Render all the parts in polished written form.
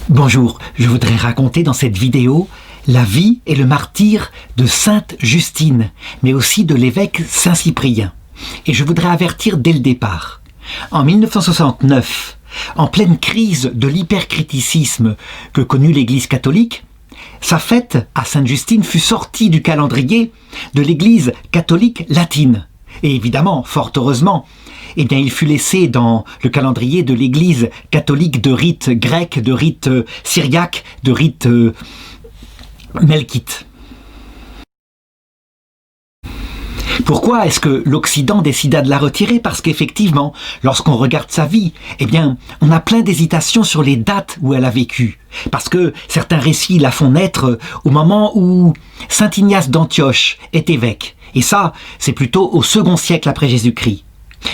Bonjour, je voudrais raconter dans cette vidéo la vie et le martyre de Sainte Justine, mais aussi de l'évêque Saint-Cyprien. Et je voudrais avertir dès le départ. En 1969, en pleine crise de l'hypercriticisme que connut l'Église catholique, sa fête à Sainte Justine fut sortie du calendrier de l'Église catholique latine. Et évidemment, fort heureusement, il fut laissé dans le calendrier de l'Église catholique de rite grec, de rite syriaque, de rite melkite. Pourquoi est-ce que l'Occident décida de la retirer? Parce qu'effectivement, lorsqu'on regarde sa vie, on a plein d'hésitations sur les dates où elle a vécu. Parce que certains récits la font naître au moment où Saint Ignace d'Antioche est évêque. Et ça, c'est plutôt au second siècle après Jésus-Christ.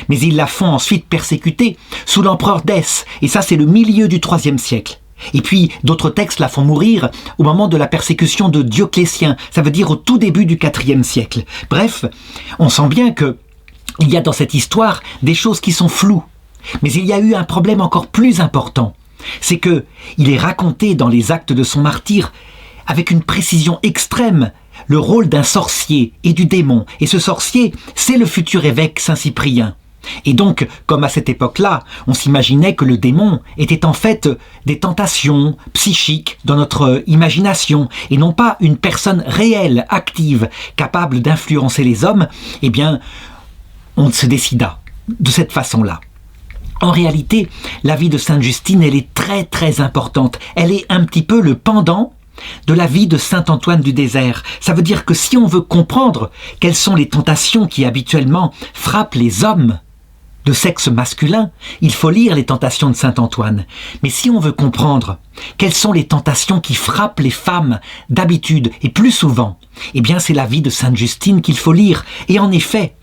Mais ils la font ensuite persécuter sous l'empereur Dèce. Et ça, c'est le milieu du IIIe siècle. Et puis, d'autres textes la font mourir au moment de la persécution de Dioclétien. Ça veut dire au tout début du IVe siècle. Bref, on sent bien que il y a dans cette histoire des choses qui sont floues. Mais il y a eu un problème encore plus important. C'est que il est raconté dans les actes de son martyre avec une précision extrême le rôle d'un sorcier et du démon. Et ce sorcier, c'est le futur évêque Saint-Cyprien. Et donc, comme à cette époque-là, on s'imaginait que le démon était en fait des tentations psychiques dans notre imagination, et non pas une personne réelle, active, capable d'influencer les hommes, on se décida de cette façon-là. En réalité, la vie de Sainte Justine, elle est très très importante. Elle est un petit peu le pendant de la vie de Saint Antoine du Désert. Ça veut dire que si on veut comprendre quelles sont les tentations qui habituellement frappent les hommes de sexe masculin, il faut lire les tentations de Saint Antoine. Mais si on veut comprendre quelles sont les tentations qui frappent les femmes d'habitude et plus souvent, c'est la vie de Sainte Justine qu'il faut lire. Et en effet,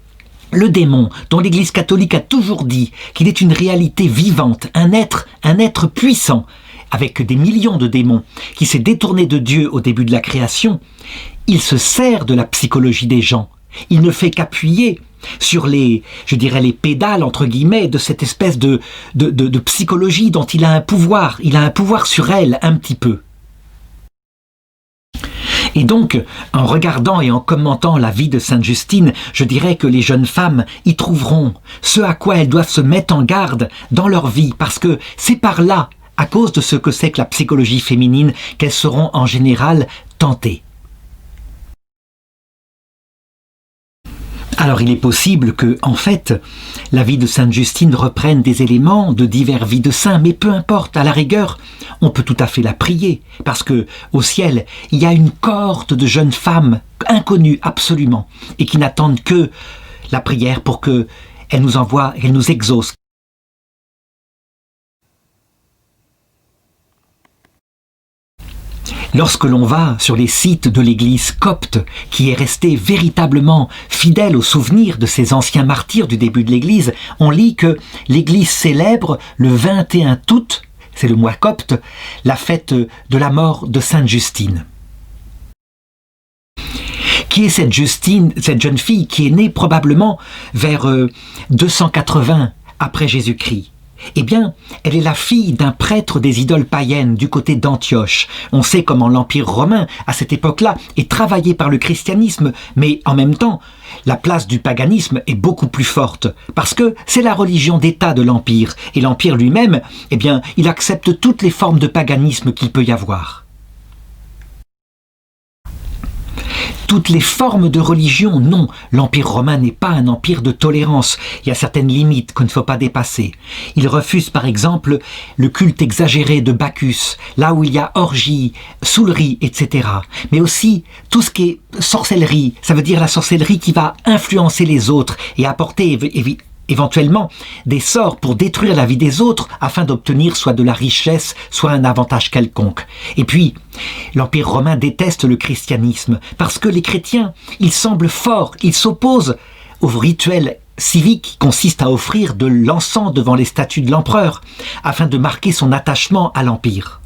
le démon, dont l'Église catholique a toujours dit qu'il est une réalité vivante, un être puissant, avec des millions de démons, qui s'est détourné de Dieu au début de la création, il se sert de la psychologie des gens. Il ne fait qu'appuyer sur les pédales, entre guillemets, de cette espèce de psychologie dont il a un pouvoir. Il a un pouvoir sur elle, un petit peu. Et donc, en regardant et en commentant la vie de Sainte Justine, je dirais que les jeunes femmes y trouveront ce à quoi elles doivent se mettre en garde dans leur vie, parce que c'est par là, à cause de ce que c'est que la psychologie féminine, qu'elles seront en général tentées. Alors il est possible que, en fait, la vie de Sainte Justine reprenne des éléments de divers vies de saints, mais peu importe, à la rigueur, on peut tout à fait la prier, parce que au ciel, il y a une cohorte de jeunes femmes inconnues absolument, et qui n'attendent que la prière pour qu'elle nous envoie, qu'elle nous exauce. Lorsque l'on va sur les sites de l'église copte, qui est restée véritablement fidèle au souvenir de ces anciens martyrs du début de l'église, on lit que l'église célèbre le 21 août, c'est le mois copte, la fête de la mort de Sainte Justine. Qui est cette Justine, cette jeune fille qui est née probablement vers 280 après Jésus-Christ? Elle est la fille d'un prêtre des idoles païennes du côté d'Antioche. On sait comment l'Empire romain, à cette époque-là, est travaillé par le christianisme, mais en même temps, la place du paganisme est beaucoup plus forte, parce que c'est la religion d'État de l'Empire, et l'Empire lui-même, il accepte toutes les formes de paganisme qu'il peut y avoir. Toutes les formes de religion, non. L'Empire romain n'est pas un empire de tolérance. Il y a certaines limites qu'il ne faut pas dépasser. Il refuse par exemple le culte exagéré de Bacchus, là où il y a orgie, soulerie, etc. Mais aussi tout ce qui est sorcellerie, ça veut dire la sorcellerie qui va influencer les autres et apporter éventuellement des sorts pour détruire la vie des autres afin d'obtenir soit de la richesse, soit un avantage quelconque. Et puis, l'Empire romain déteste le christianisme parce que les chrétiens, ils semblent forts, ils s'opposent au rituel civique qui consiste à offrir de l'encens devant les statues de l'empereur afin de marquer son attachement à l'Empire.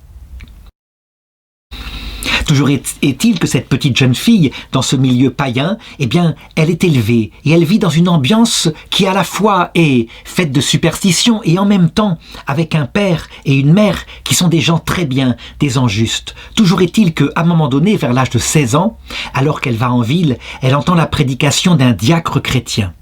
Toujours est-il que cette petite jeune fille, dans ce milieu païen, eh bien, elle est élevée et elle vit dans une ambiance qui à la fois est faite de superstition et en même temps avec un père et une mère qui sont des gens très bien, des gens justes. Toujours est-il qu'à un moment donné, vers l'âge de 16 ans, alors qu'elle va en ville, elle entend la prédication d'un diacre chrétien.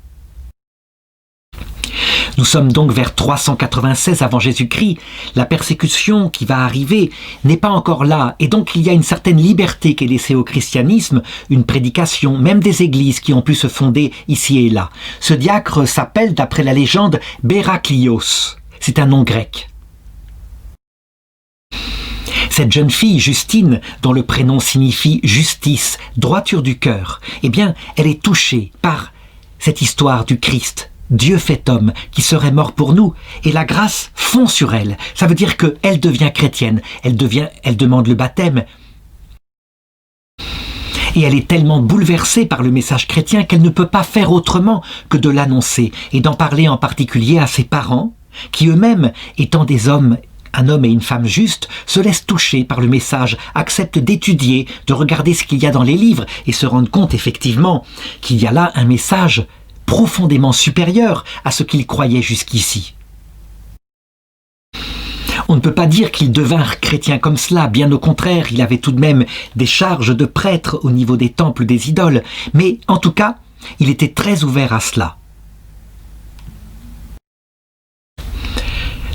Nous sommes donc vers 396 avant Jésus-Christ. La persécution qui va arriver n'est pas encore là. Et donc il y a une certaine liberté qui est laissée au christianisme, une prédication, même des églises qui ont pu se fonder ici et là. Ce diacre s'appelle, d'après la légende, Béraklios. C'est un nom grec. Cette jeune fille, Justine, dont le prénom signifie justice, droiture du cœur, eh bien, elle est touchée par cette histoire du Christ, Dieu fait homme, qui serait mort pour nous, et la grâce fond sur elle. Ça veut dire qu'elle devient chrétienne, elle demande le baptême, et elle est tellement bouleversée par le message chrétien qu'elle ne peut pas faire autrement que de l'annoncer, et d'en parler en particulier à ses parents, qui eux-mêmes, étant des hommes, un homme et une femme justes, se laissent toucher par le message, acceptent d'étudier, de regarder ce qu'il y a dans les livres, et se rendent compte effectivement qu'il y a là un message profondément supérieur à ce qu'ils croyaient jusqu'ici. On ne peut pas dire qu'ils devinrent chrétiens comme cela, bien au contraire, il avait tout de même des charges de prêtre au niveau des temples des idoles, mais en tout cas, il était très ouvert à cela.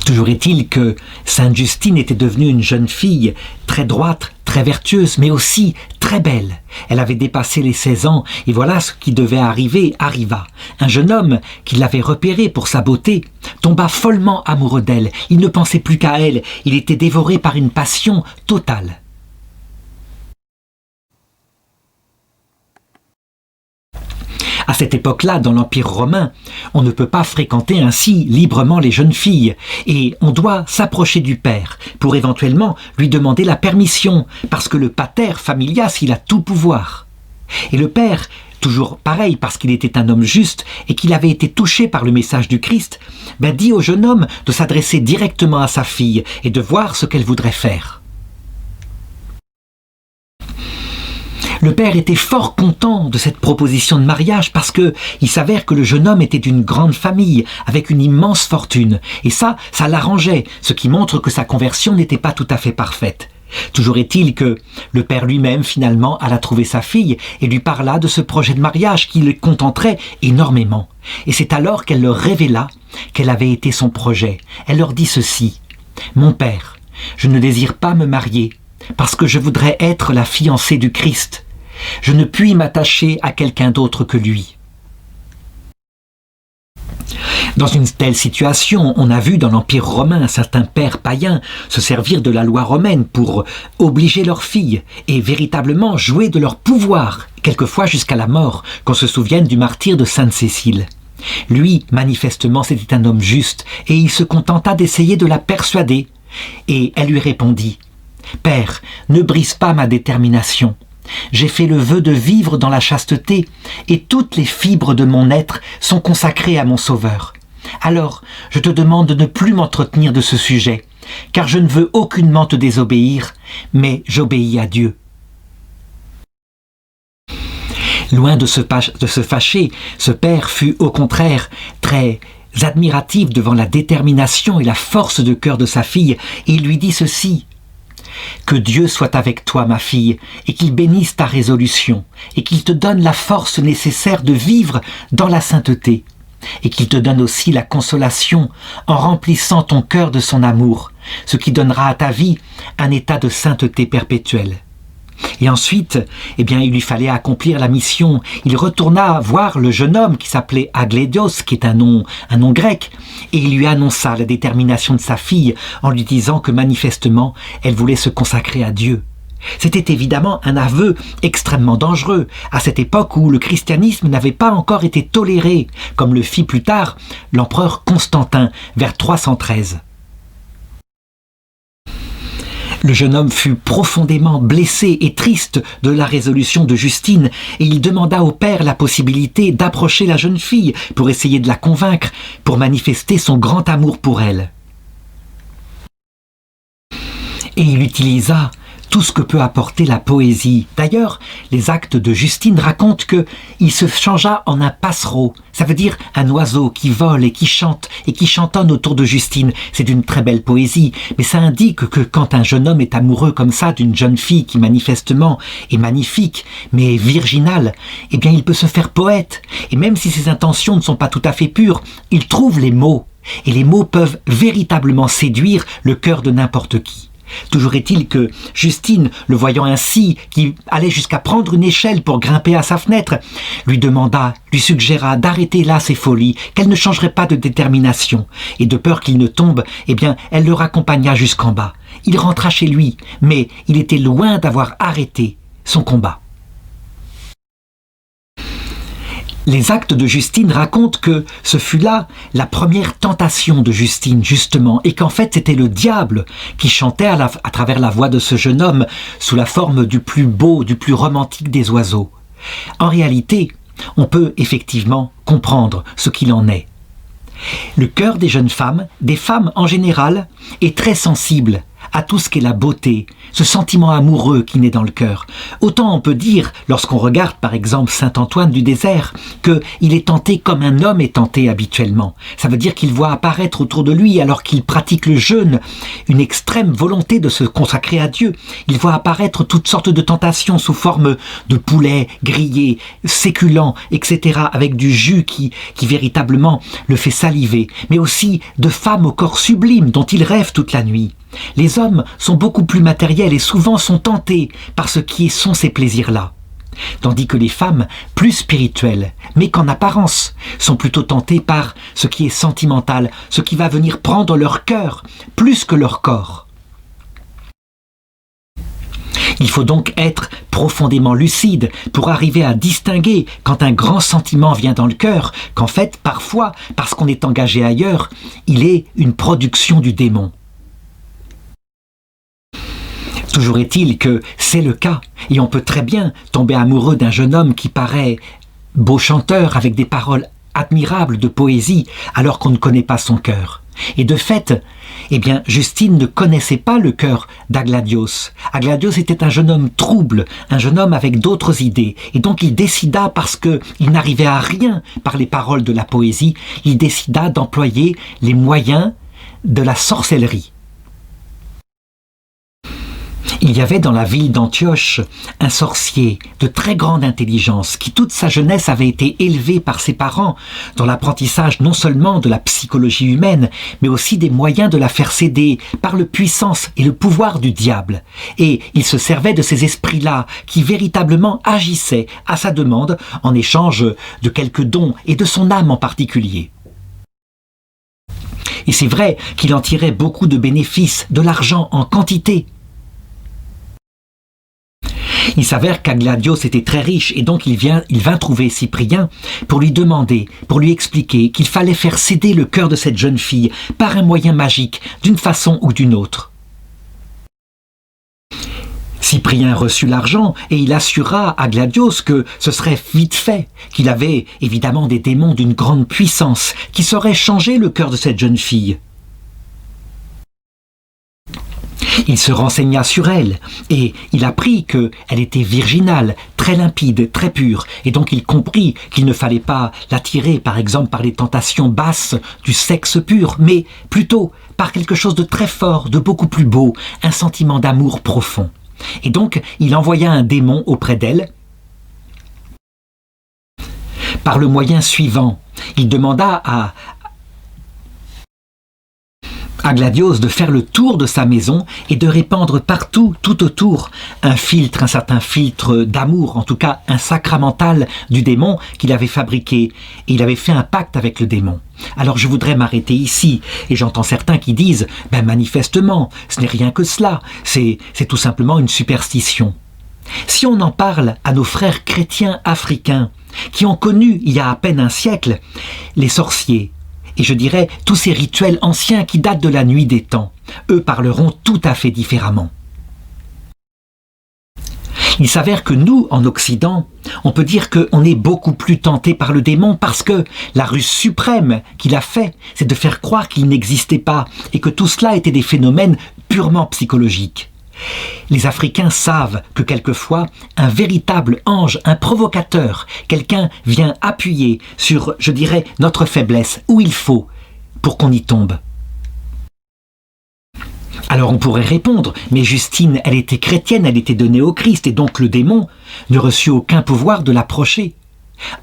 Toujours est-il que Sainte Justine était devenue une jeune fille très droite, très vertueuse, mais aussi très belle. Elle avait dépassé les 16 ans, et voilà ce qui devait arriver arriva. Un jeune homme qui l'avait repérée pour sa beauté tomba follement amoureux d'elle. Il ne pensait plus qu'à elle, il était dévoré par une passion totale. À cette époque-là, dans l'Empire romain, on ne peut pas fréquenter ainsi librement les jeunes filles et on doit s'approcher du père pour éventuellement lui demander la permission parce que le pater familias, il a tout pouvoir. Et le père, toujours pareil parce qu'il était un homme juste et qu'il avait été touché par le message du Christ, dit au jeune homme de s'adresser directement à sa fille et de voir ce qu'elle voudrait faire. Le père était fort content de cette proposition de mariage parce que il s'avère que le jeune homme était d'une grande famille avec une immense fortune. Et ça l'arrangeait, ce qui montre que sa conversion n'était pas tout à fait parfaite. Toujours est-il que le père lui-même finalement alla trouver sa fille et lui parla de ce projet de mariage qui le contenterait énormément. Et c'est alors qu'elle leur révéla quel avait été son projet. Elle leur dit ceci: « Mon père, je ne désire pas me marier parce que je voudrais être la fiancée du Christ. Je ne puis m'attacher à quelqu'un d'autre que lui. » Dans une telle situation, on a vu dans l'Empire romain certains pères païens se servir de la loi romaine pour obliger leurs filles et véritablement jouer de leur pouvoir, quelquefois jusqu'à la mort, qu'on se souvienne du martyre de Sainte Cécile. Lui, manifestement, c'était un homme juste et il se contenta d'essayer de la persuader. Et elle lui répondit: « Père, ne brise pas ma détermination. J'ai fait le vœu de vivre dans la chasteté et toutes les fibres de mon être sont consacrées à mon Sauveur. Alors, je te demande de ne plus m'entretenir de ce sujet, car je ne veux aucunement te désobéir, mais j'obéis à Dieu. » Loin de se fâcher, ce père fut au contraire très admiratif devant la détermination et la force de cœur de sa fille, et il lui dit ceci: « Que Dieu soit avec toi, ma fille, et qu'il bénisse ta résolution, et qu'il te donne la force nécessaire de vivre dans la sainteté, et qu'il te donne aussi la consolation en remplissant ton cœur de son amour, ce qui donnera à ta vie un état de sainteté perpétuelle. » Et ensuite, il lui fallait accomplir la mission. Il retourna voir le jeune homme qui s'appelait Aglédios, qui est un nom grec, et il lui annonça la détermination de sa fille en lui disant que manifestement, elle voulait se consacrer à Dieu. C'était évidemment un aveu extrêmement dangereux, à cette époque où le christianisme n'avait pas encore été toléré, comme le fit plus tard l'empereur Constantin, vers 313. Le jeune homme fut profondément blessé et triste de la résolution de Justine et il demanda au père la possibilité d'approcher la jeune fille pour essayer de la convaincre, pour manifester son grand amour pour elle. Et il utilisa tout ce que peut apporter la poésie. D'ailleurs, les actes de Justine racontent qu'il se changea en un passereau. Ça veut dire un oiseau qui vole et qui chante et qui chantonne autour de Justine. C'est d'une très belle poésie, mais ça indique que quand un jeune homme est amoureux comme ça d'une jeune fille qui manifestement est magnifique, mais virginale, eh bien il peut se faire poète. Et même si ses intentions ne sont pas tout à fait pures, il trouve les mots. Et les mots peuvent véritablement séduire le cœur de n'importe qui. Toujours est-il que Justine, le voyant ainsi, qui allait jusqu'à prendre une échelle pour grimper à sa fenêtre, lui suggéra d'arrêter là ses folies, qu'elle ne changerait pas de détermination. Et de peur qu'il ne tombe, eh bien, elle le raccompagna jusqu'en bas. Il rentra chez lui, mais il était loin d'avoir arrêté son combat. Les actes de Justine racontent que ce fut là la première tentation de Justine, justement, et qu'en fait c'était le diable qui chantait à travers la voix de ce jeune homme sous la forme du plus beau, du plus romantique des oiseaux. En réalité, on peut effectivement comprendre ce qu'il en est. Le cœur des jeunes femmes, des femmes en général, est très sensible à tout ce qu'est la beauté, ce sentiment amoureux qui naît dans le cœur. Autant on peut dire, lorsqu'on regarde par exemple saint Antoine du désert, qu'il est tenté comme un homme est tenté habituellement. Ça veut dire qu'il voit apparaître autour de lui, alors qu'il pratique le jeûne, une extrême volonté de se consacrer à Dieu. Il voit apparaître toutes sortes de tentations sous forme de poulet grillé, séculent, etc., avec du jus qui véritablement le fait saliver, mais aussi de femmes au corps sublime dont il rêve toute la nuit. Les hommes sont beaucoup plus matériels et souvent sont tentés par ce qui sont ces plaisirs-là. Tandis que les femmes, plus spirituelles, mais qu'en apparence, sont plutôt tentées par ce qui est sentimental, ce qui va venir prendre leur cœur plus que leur corps. Il faut donc être profondément lucide pour arriver à distinguer quand un grand sentiment vient dans le cœur, qu'en fait, parfois, parce qu'on est engagé ailleurs, il est une production du démon. Toujours est-il que c'est le cas, et on peut très bien tomber amoureux d'un jeune homme qui paraît beau chanteur avec des paroles admirables de poésie, alors qu'on ne connaît pas son cœur. Et de fait, eh bien, Justine ne connaissait pas le cœur d'Agladios. Agladios était un jeune homme trouble, un jeune homme avec d'autres idées, et donc il décida, parce qu'il n'arrivait à rien par les paroles de la poésie, il décida d'employer les moyens de la sorcellerie. Il y avait dans la ville d'Antioche un sorcier de très grande intelligence qui toute sa jeunesse avait été élevé par ses parents dans l'apprentissage non seulement de la psychologie humaine, mais aussi des moyens de la faire céder par la puissance et le pouvoir du diable. Et il se servait de ces esprits-là qui véritablement agissaient à sa demande en échange de quelques dons et de son âme en particulier. Et c'est vrai qu'il en tirait beaucoup de bénéfices, de l'argent en quantité. Il s'avère qu'Agladios était très riche et donc il vint trouver Cyprien pour lui demander, pour lui expliquer qu'il fallait faire céder le cœur de cette jeune fille par un moyen magique, d'une façon ou d'une autre. Cyprien reçut l'argent et il assura à Agladios que ce serait vite fait, qu'il avait évidemment des démons d'une grande puissance qui sauraient changer le cœur de cette jeune fille. Il se renseigna sur elle et il apprit qu'elle était virginale, très limpide, très pure, et donc il comprit qu'il ne fallait pas l'attirer par exemple par les tentations basses du sexe pur, mais plutôt par quelque chose de très fort, de beaucoup plus beau, un sentiment d'amour profond. Et donc il envoya un démon auprès d'elle. Par le moyen suivant, il demanda à Agladios de faire le tour de sa maison et de répandre partout, tout autour, un certain filtre d'amour, en tout cas un sacramental du démon qu'il avait fabriqué. Et il avait fait un pacte avec le démon. Alors je voudrais m'arrêter ici, et j'entends certains qui disent « manifestement, ce n'est rien que cela, c'est tout simplement une superstition ». Si on en parle à nos frères chrétiens africains, qui ont connu, il y a à peine un siècle, les sorciers, et je dirais tous ces rituels anciens qui datent de la nuit des temps, eux parleront tout à fait différemment. Il s'avère que nous, en Occident, on peut dire qu'on est beaucoup plus tenté par le démon parce que la ruse suprême qu'il a fait, c'est de faire croire qu'il n'existait pas et que tout cela était des phénomènes purement psychologiques. Les Africains savent que quelquefois, un véritable ange, un provocateur, quelqu'un vient appuyer sur, je dirais, notre faiblesse, où il faut, pour qu'on y tombe. Alors on pourrait répondre, mais Justine, elle était chrétienne, elle était donnée au Christ, et donc le démon ne reçut aucun pouvoir de l'approcher.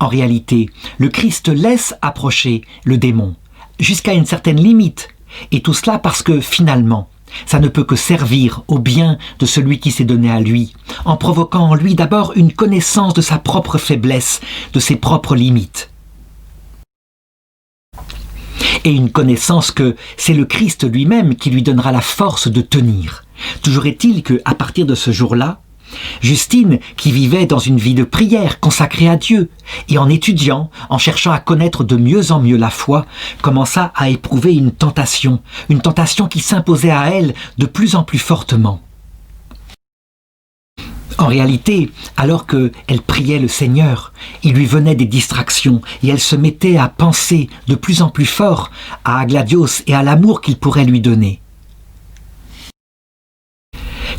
En réalité, le Christ laisse approcher le démon, jusqu'à une certaine limite, et tout cela parce que finalement, ça ne peut que servir au bien de celui qui s'est donné à lui, en provoquant en lui d'abord une connaissance de sa propre faiblesse, de ses propres limites. Et une connaissance que c'est le Christ lui-même qui lui donnera la force de tenir. Toujours est-il qu'à partir de ce jour-là, Justine, qui vivait dans une vie de prière consacrée à Dieu, et en étudiant, en cherchant à connaître de mieux en mieux la foi, commença à éprouver une tentation qui s'imposait à elle de plus en plus fortement. En réalité, alors qu'elle priait le Seigneur, il lui venait des distractions et elle se mettait à penser de plus en plus fort à Agladios et à l'amour qu'il pourrait lui donner.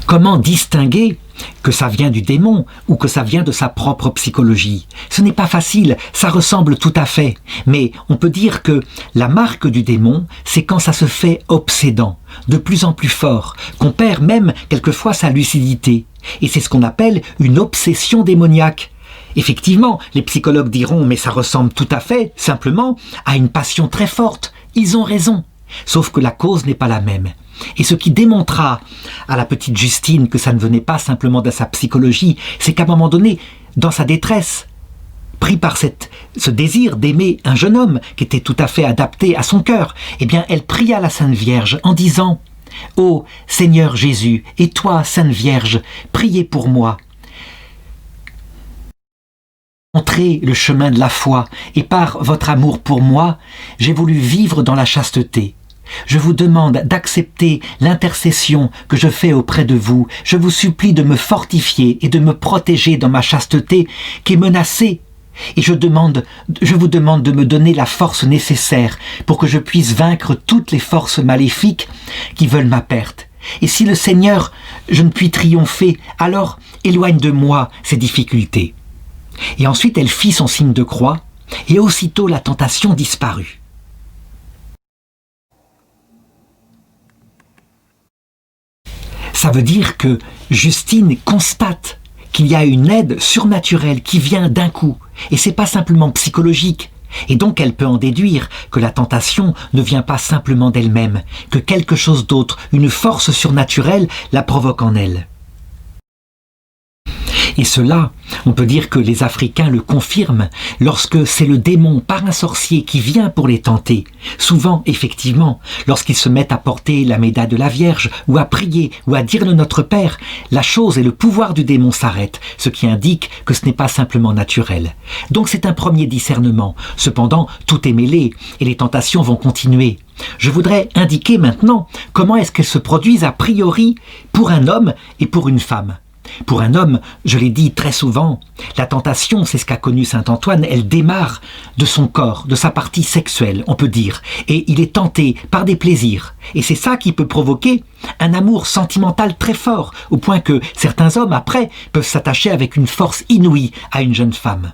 Comment distinguer que ça vient du démon ou que ça vient de sa propre psychologie? Ce n'est pas facile, ça ressemble tout à fait. Mais on peut dire que la marque du démon, c'est quand ça se fait obsédant, de plus en plus fort, qu'on perd même quelquefois sa lucidité. Et c'est ce qu'on appelle une obsession démoniaque. Effectivement, les psychologues diront « mais ça ressemble tout à fait, simplement, à une passion très forte ». Ils ont raison, sauf que la cause n'est pas la même. Et ce qui démontra à la petite Justine que ça ne venait pas simplement de sa psychologie, c'est qu'à un moment donné, dans sa détresse, pris par ce désir d'aimer un jeune homme qui était tout à fait adapté à son cœur, eh bien elle pria la Sainte Vierge en disant « Ô Seigneur Jésus, et toi, Sainte Vierge, priez pour moi. Montrez le chemin de la foi, et par votre amour pour moi, j'ai voulu vivre dans la chasteté. Je vous demande d'accepter l'intercession que je fais auprès de vous. Je vous supplie de me fortifier et de me protéger dans ma chasteté qui est menacée. Et je vous demande de me donner la force nécessaire pour que je puisse vaincre toutes les forces maléfiques qui veulent ma perte. Et si le Seigneur, je ne puis triompher, alors éloigne de moi ces difficultés. » Et ensuite elle fit son signe de croix, et aussitôt la tentation disparut. Ça veut dire que Justine constate qu'il y a une aide surnaturelle qui vient d'un coup, et c'est pas simplement psychologique. Et donc elle peut en déduire que la tentation ne vient pas simplement d'elle-même, que quelque chose d'autre, une force surnaturelle, la provoque en elle. Et cela, on peut dire que les Africains le confirment lorsque c'est le démon par un sorcier qui vient pour les tenter. Souvent, effectivement, lorsqu'ils se mettent à porter la médaille de la Vierge, ou à prier, ou à dire le Notre Père, la chose et le pouvoir du démon s'arrêtent, ce qui indique que ce n'est pas simplement naturel. Donc c'est un premier discernement. Cependant, tout est mêlé, et les tentations vont continuer. Je voudrais indiquer maintenant comment est-ce qu'elles se produisent a priori pour un homme et pour une femme. Pour un homme, je l'ai dit très souvent, la tentation, c'est ce qu'a connu saint Antoine, elle démarre de son corps, de sa partie sexuelle, on peut dire, et il est tenté par des plaisirs. Et c'est ça qui peut provoquer un amour sentimental très fort, au point que certains hommes, après, peuvent s'attacher avec une force inouïe à une jeune femme.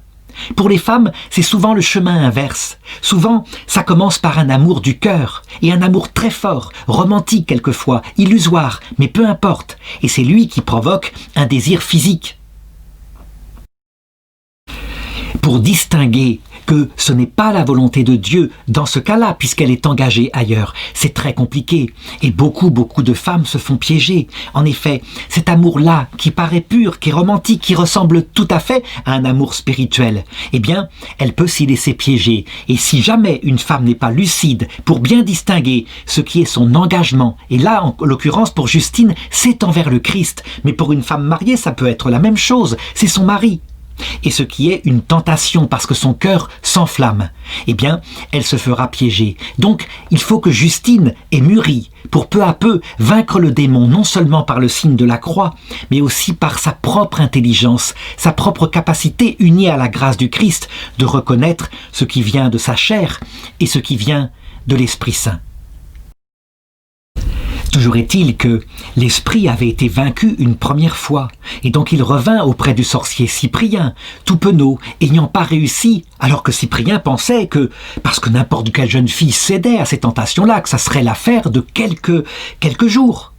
Pour les femmes, c'est souvent le chemin inverse. Souvent, ça commence par un amour du cœur, et un amour très fort, romantique quelquefois, illusoire, mais peu importe. Et c'est lui qui provoque un désir physique. Pour distinguer que ce n'est pas la volonté de Dieu dans ce cas-là, puisqu'elle est engagée ailleurs. C'est très compliqué, et beaucoup de femmes se font piéger. En effet, cet amour-là, qui paraît pur, qui est romantique, qui ressemble tout à fait à un amour spirituel, eh bien, elle peut s'y laisser piéger. Et si jamais une femme n'est pas lucide pour bien distinguer ce qui est son engagement, et là, en l'occurrence, pour Justine, c'est envers le Christ, mais pour une femme mariée, ça peut être la même chose, c'est son mari. Et ce qui est une tentation parce que son cœur s'enflamme, eh bien, elle se fera piéger. Donc, il faut que Justine ait mûri pour peu à peu vaincre le démon, non seulement par le signe de la croix, mais aussi par sa propre intelligence, sa propre capacité unie à la grâce du Christ de reconnaître ce qui vient de sa chair et ce qui vient de l'Esprit Saint. Toujours est-il que l'esprit avait été vaincu une première fois, et donc il revint auprès du sorcier Cyprien, tout penaud, ayant pas réussi, alors que Cyprien pensait que, parce que n'importe quelle jeune fille cédait à ces tentations-là, que ça serait l'affaire de quelques jours.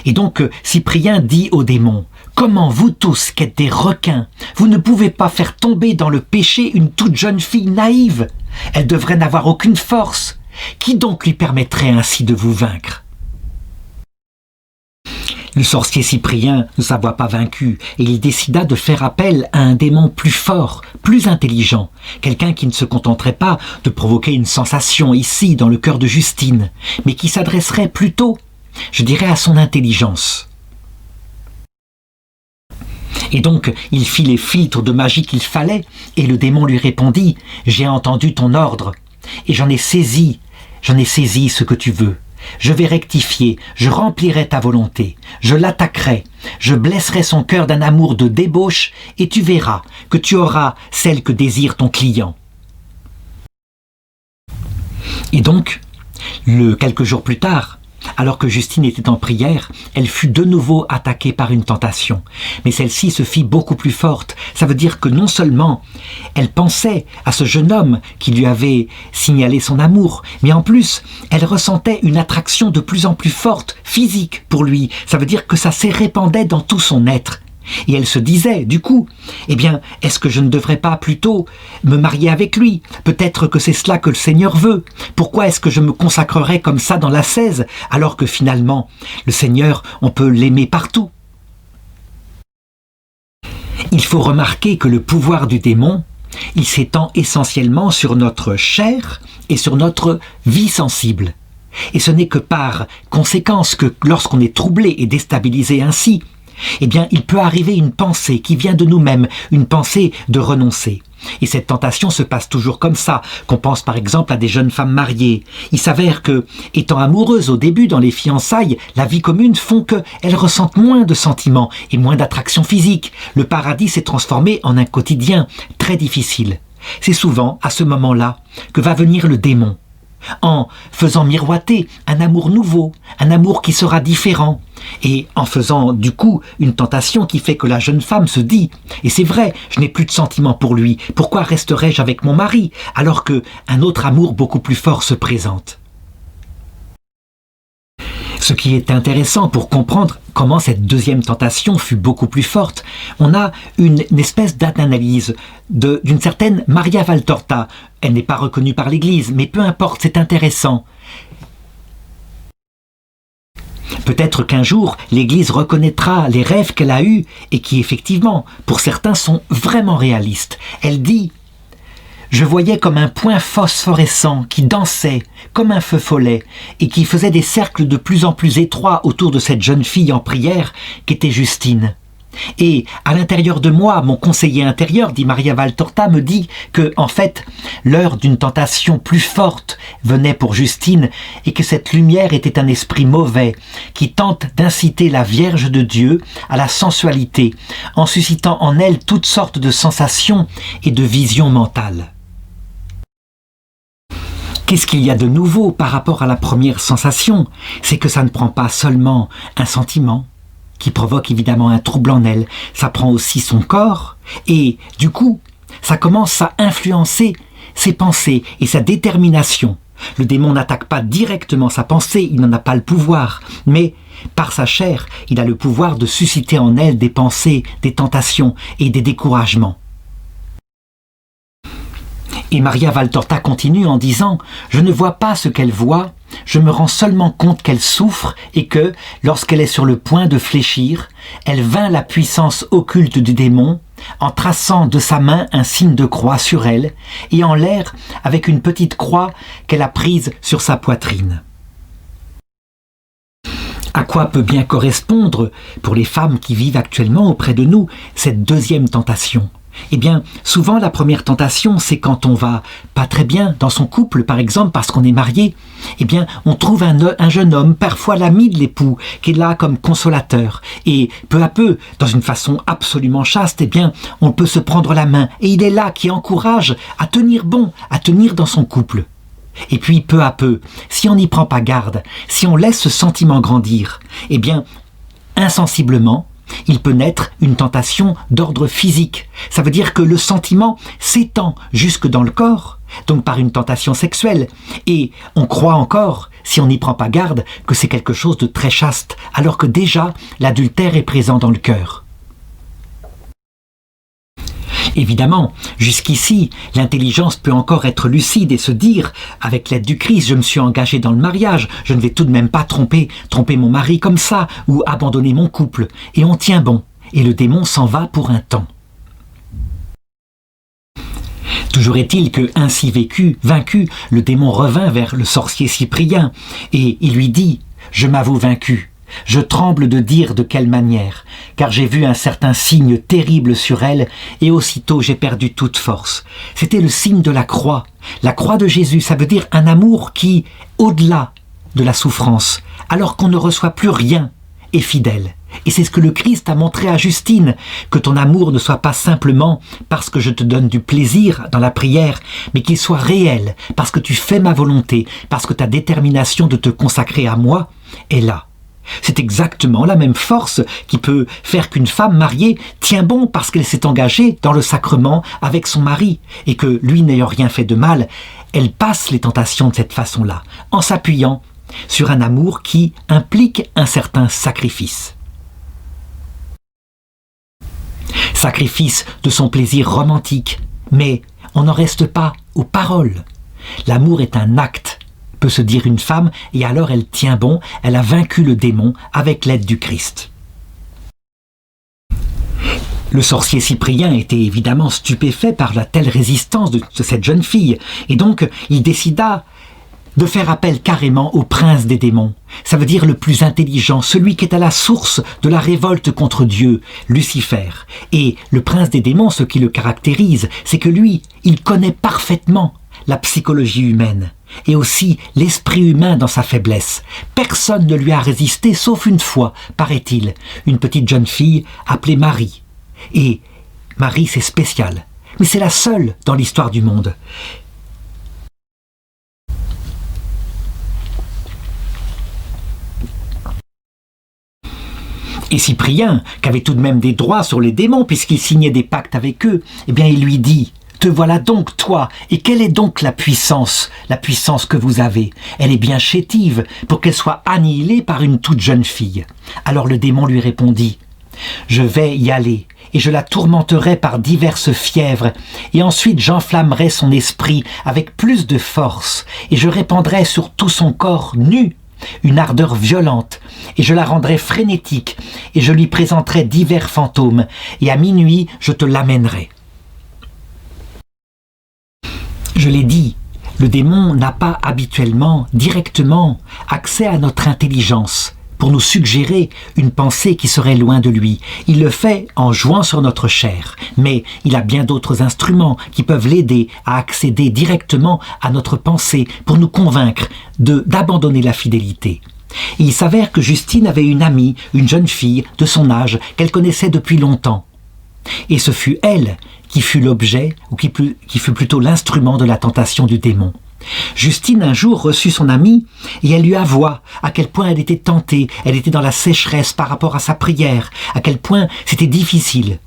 Et donc Cyprien dit au démon: « Comment vous tous, qui êtes des requins, vous ne pouvez pas faire tomber dans le péché une toute jeune fille naïve? Elle devrait n'avoir aucune force. Qui donc lui permettrait ainsi de vous vaincre ?» Le sorcier Cyprien ne s'avoua pas vaincu, et il décida de faire appel à un démon plus fort, plus intelligent, quelqu'un qui ne se contenterait pas de provoquer une sensation ici dans le cœur de Justine, mais qui s'adresserait plutôt, je dirais, à son intelligence. Et donc, il fit les filtres de magie qu'il fallait, et le démon lui répondit: « J'ai entendu ton ordre, et j'en ai saisi ce que tu veux. Je vais rectifier, je remplirai ta volonté, je l'attaquerai, je blesserai son cœur d'un amour de débauche, et tu verras que tu auras celle que désire ton client. » Et donc, quelques jours plus tard, alors que Justine était en prière, elle fut de nouveau attaquée par une tentation. Mais celle-ci se fit beaucoup plus forte. Ça veut dire que non seulement elle pensait à ce jeune homme qui lui avait signalé son amour, mais en plus, elle ressentait une attraction de plus en plus forte, physique, pour lui. Ça veut dire que ça s'est répandait dans tout son être. Et elle se disait, du coup, eh bien, est-ce que je ne devrais pas plutôt me marier avec lui? Peut-être que c'est cela que le Seigneur veut. Pourquoi est-ce que je me consacrerais comme ça dans l'ascèse, alors que finalement, le Seigneur, on peut l'aimer partout? Il faut remarquer que le pouvoir du démon, il s'étend essentiellement sur notre chair et sur notre vie sensible. Et ce n'est que par conséquence que lorsqu'on est troublé et déstabilisé ainsi, eh bien, il peut arriver une pensée qui vient de nous-mêmes, une pensée de renoncer. Et cette tentation se passe toujours comme ça, qu'on pense par exemple à des jeunes femmes mariées. Il s'avère que, étant amoureuses au début dans les fiançailles, la vie commune font qu'elles ressentent moins de sentiments et moins d'attraction physique. Le paradis s'est transformé en un quotidien très difficile. C'est souvent à ce moment-là que va venir le démon, en faisant miroiter un amour nouveau, un amour qui sera différent, et en faisant du coup une tentation qui fait que la jeune femme se dit « Et c'est vrai, je n'ai plus de sentiments pour lui, pourquoi resterais-je avec mon mari alors qu'un autre amour beaucoup plus fort se présente ?» Ce qui est intéressant pour comprendre comment cette deuxième tentation fut beaucoup plus forte, on a une espèce d'analyse d'une certaine Maria Valtorta. Elle n'est pas reconnue par l'Église, mais peu importe, c'est intéressant. Peut-être qu'un jour, l'Église reconnaîtra les rêves qu'elle a eus et qui, effectivement, pour certains, sont vraiment réalistes. Elle dit: je voyais comme un point phosphorescent qui dansait comme un feu follet et qui faisait des cercles de plus en plus étroits autour de cette jeune fille en prière qu'était Justine. Et à l'intérieur de moi, mon conseiller intérieur, dit Maria Valtorta, me dit que, en fait, l'heure d'une tentation plus forte venait pour Justine et que cette lumière était un esprit mauvais qui tente d'inciter la Vierge de Dieu à la sensualité en suscitant en elle toutes sortes de sensations et de visions mentales. Qu'est-ce qu'il y a de nouveau par rapport à la première sensation? C'est que ça ne prend pas seulement un sentiment qui provoque évidemment un trouble en elle, ça prend aussi son corps et du coup, ça commence à influencer ses pensées et sa détermination. Le démon n'attaque pas directement sa pensée, il n'en a pas le pouvoir, mais par sa chair, il a le pouvoir de susciter en elle des pensées, des tentations et des découragements. Et Maria Valtorta continue en disant « Je ne vois pas ce qu'elle voit, je me rends seulement compte qu'elle souffre et que, lorsqu'elle est sur le point de fléchir, elle vainc la puissance occulte du démon en traçant de sa main un signe de croix sur elle et en l'air avec une petite croix qu'elle a prise sur sa poitrine. » À quoi peut bien correspondre, pour les femmes qui vivent actuellement auprès de nous, cette deuxième tentation ? Eh bien, souvent la première tentation, c'est quand on va pas très bien dans son couple, par exemple, parce qu'on est marié. Eh bien, on trouve un jeune homme, parfois l'ami de l'époux, qui est là comme consolateur. Et peu à peu, dans une façon absolument chaste, eh bien, on peut se prendre la main. Et il est là qui encourage à tenir bon, à tenir dans son couple. Et puis, peu à peu, si on n'y prend pas garde, si on laisse ce sentiment grandir, eh bien, insensiblement, il peut naître une tentation d'ordre physique. Ça veut dire que le sentiment s'étend jusque dans le corps, donc par une tentation sexuelle. Et on croit encore, si on n'y prend pas garde, que c'est quelque chose de très chaste, alors que déjà l'adultère est présent dans le cœur. Évidemment, jusqu'ici, l'intelligence peut encore être lucide et se dire, avec l'aide du Christ, je me suis engagé dans le mariage, je ne vais tout de même pas tromper mon mari comme ça, ou abandonner mon couple, et on tient bon, et le démon s'en va pour un temps. Toujours est-il que, ainsi vaincu, le démon revint vers le sorcier Cyprien, et il lui dit « Je m'avoue vaincu. Je tremble de dire de quelle manière, car j'ai vu un certain signe terrible sur elle, et aussitôt j'ai perdu toute force. C'était le signe de la croix de Jésus, ça veut dire un amour qui, au-delà de la souffrance, alors qu'on ne reçoit plus rien, est fidèle. Et c'est ce que le Christ a montré à Justine, que ton amour ne soit pas simplement parce que je te donne du plaisir dans la prière, mais qu'il soit réel, parce que tu fais ma volonté, parce que ta détermination de te consacrer à moi est là. C'est exactement la même force qui peut faire qu'une femme mariée tient bon parce qu'elle s'est engagée dans le sacrement avec son mari et que, lui n'ayant rien fait de mal, elle passe les tentations de cette façon-là, en s'appuyant sur un amour qui implique un certain sacrifice. Sacrifice de son plaisir romantique, mais on n'en reste pas aux paroles. L'amour est un acte, peut se dire une femme, et alors elle tient bon, elle a vaincu le démon avec l'aide du Christ. Le sorcier Cyprien était évidemment stupéfait par la telle résistance de cette jeune fille, et donc il décida de faire appel carrément au prince des démons. Ça veut dire le plus intelligent, celui qui est à la source de la révolte contre Dieu, Lucifer. Et le prince des démons, ce qui le caractérise, c'est que lui, il connaît parfaitement la psychologie humaine et aussi l'esprit humain dans sa faiblesse. Personne ne lui a résisté sauf une fois, paraît-il, une petite jeune fille appelée Marie. Et Marie, c'est spécial, mais c'est la seule dans l'histoire du monde. Et Cyprien, qui avait tout de même des droits sur les démons puisqu'il signait des pactes avec eux, eh bien il lui dit « Te voilà donc, toi, et quelle est donc la puissance que vous avez? Elle est bien chétive pour qu'elle soit annihilée par une toute jeune fille. » Alors le démon lui répondit « Je vais y aller, et je la tourmenterai par diverses fièvres, et ensuite j'enflammerai son esprit avec plus de force, et je répandrai sur tout son corps nu une ardeur violente, et je la rendrai frénétique, et je lui présenterai divers fantômes, et à minuit je te l'amènerai. » Je l'ai dit, le démon n'a pas habituellement, directement, accès à notre intelligence pour nous suggérer une pensée qui serait loin de lui. Il le fait en jouant sur notre chair, mais il a bien d'autres instruments qui peuvent l'aider à accéder directement à notre pensée pour nous convaincre d'abandonner la fidélité. Et il s'avère que Justine avait une amie, une jeune fille de son âge qu'elle connaissait depuis longtemps. Et ce fut elle qui fut l'objet, ou qui fut plutôt l'instrument de la tentation du démon. Justine un jour reçut son amie et elle lui avoua à quel point elle était tentée, elle était dans la sécheresse par rapport à sa prière, à quel point c'était difficile.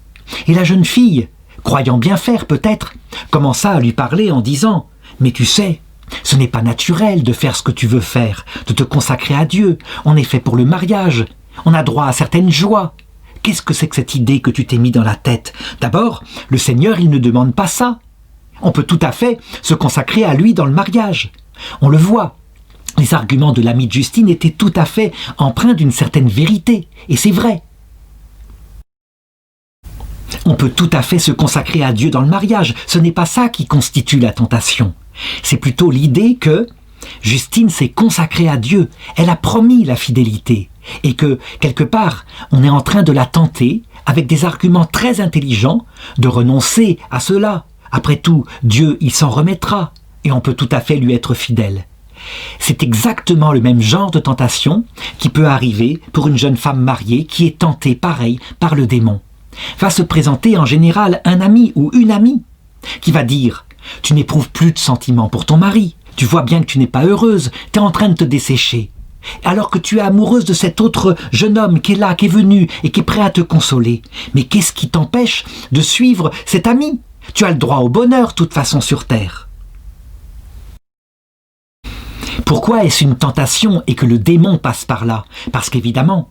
Et la jeune fille, croyant bien faire peut-être, commença à lui parler en disant « Mais tu sais, ce n'est pas naturel de faire ce que tu veux faire, de te consacrer à Dieu, on est fait pour le mariage, on a droit à certaines joies. Qu'est-ce que c'est que cette idée que tu t'es mis dans la tête? D'abord, le Seigneur, il ne demande pas ça. On peut tout à fait se consacrer à lui dans le mariage. On le voit. Les arguments de l'ami de Justine étaient tout à fait empreints d'une certaine vérité. Et c'est vrai. On peut tout à fait se consacrer à Dieu dans le mariage. Ce n'est pas ça qui constitue la tentation. C'est plutôt l'idée que Justine s'est consacrée à Dieu. Elle a promis la fidélité. Et que, quelque part, on est en train de la tenter, avec des arguments très intelligents, de renoncer à cela. Après tout, Dieu, il s'en remettra, et on peut tout à fait lui être fidèle. C'est exactement le même genre de tentation qui peut arriver pour une jeune femme mariée qui est tentée, pareil, par le démon. Va se présenter en général un ami ou une amie qui va dire « Tu n'éprouves plus de sentiments pour ton mari, Tu vois bien que tu n'es pas heureuse, tu es en train de te dessécher. Alors que tu es amoureuse de cet autre jeune homme qui est là, qui est venu et qui est prêt à te consoler. Mais qu'est-ce qui t'empêche de suivre cet ami? Tu as le droit au bonheur, de toute façon, sur terre. Pourquoi est-ce une tentation et que le démon passe par là? Parce qu'évidemment,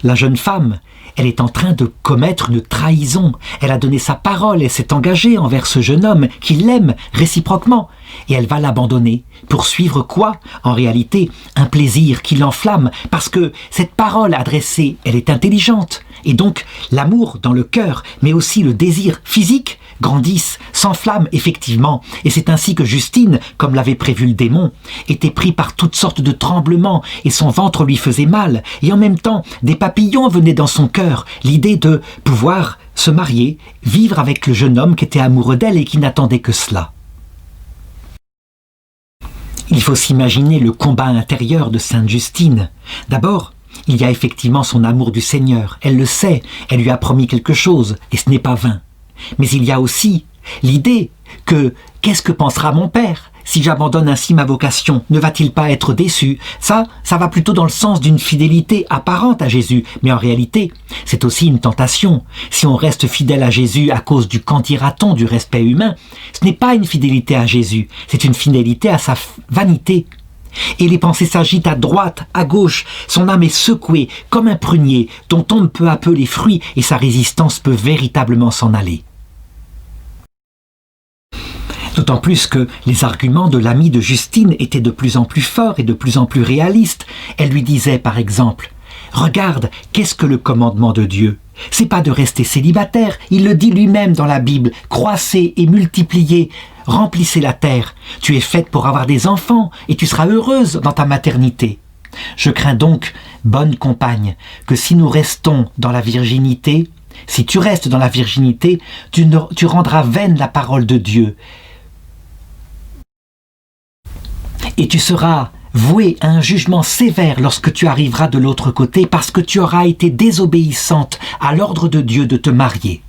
la jeune femme, elle est en train de commettre une trahison. Elle a donné sa parole, elle s'est engagée envers ce jeune homme qui l'aime réciproquement. Et elle va l'abandonner pour suivre quoi? En réalité, un plaisir qui l'enflamme, parce que cette parole adressée, elle est intelligente. Et donc, l'amour dans le cœur, mais aussi le désir physique, grandissent, s'enflamment effectivement. Et c'est ainsi que Justine, comme l'avait prévu le démon, était pris par toutes sortes de tremblements et son ventre lui faisait mal. Et en même temps, des papillons venaient dans son cœur, l'idée de pouvoir se marier, vivre avec le jeune homme qui était amoureux d'elle et qui n'attendait que cela. Il faut s'imaginer le combat intérieur de Sainte Justine. D'abord, il y a effectivement son amour du Seigneur. Elle le sait, elle lui a promis quelque chose, et ce n'est pas vain. Mais il y a aussi l'idée que « qu'est-ce que pensera mon père si j'abandonne ainsi ma vocation? Ne va-t-il pas être déçu ?» Ça va plutôt dans le sens d'une fidélité apparente à Jésus. Mais en réalité, c'est aussi une tentation. Si on reste fidèle à Jésus à cause du qu'en dira-t-on, du respect humain, ce n'est pas une fidélité à Jésus, c'est une fidélité à sa vanité. Et les pensées s'agitent à droite, à gauche, son âme est secouée comme un prunier dont tombe peu à peu les fruits et sa résistance peut véritablement s'en aller. D'autant plus que les arguments de l'amie de Justine étaient de plus en plus forts et de plus en plus réalistes. Elle lui disait par exemple « Regarde, qu'est-ce que le commandement de Dieu ? C'est pas de rester célibataire, il le dit lui-même dans la Bible, croissez et multipliez, remplissez la terre. Tu es faite pour avoir des enfants et tu seras heureuse dans ta maternité. Je crains donc, bonne compagne, que si nous restons dans la virginité, si tu restes dans la virginité, tu rendras vaine la parole de Dieu. Et tu seras voué à un jugement sévère lorsque tu arriveras de l'autre côté parce que tu auras été désobéissante à l'ordre de Dieu de te marier. »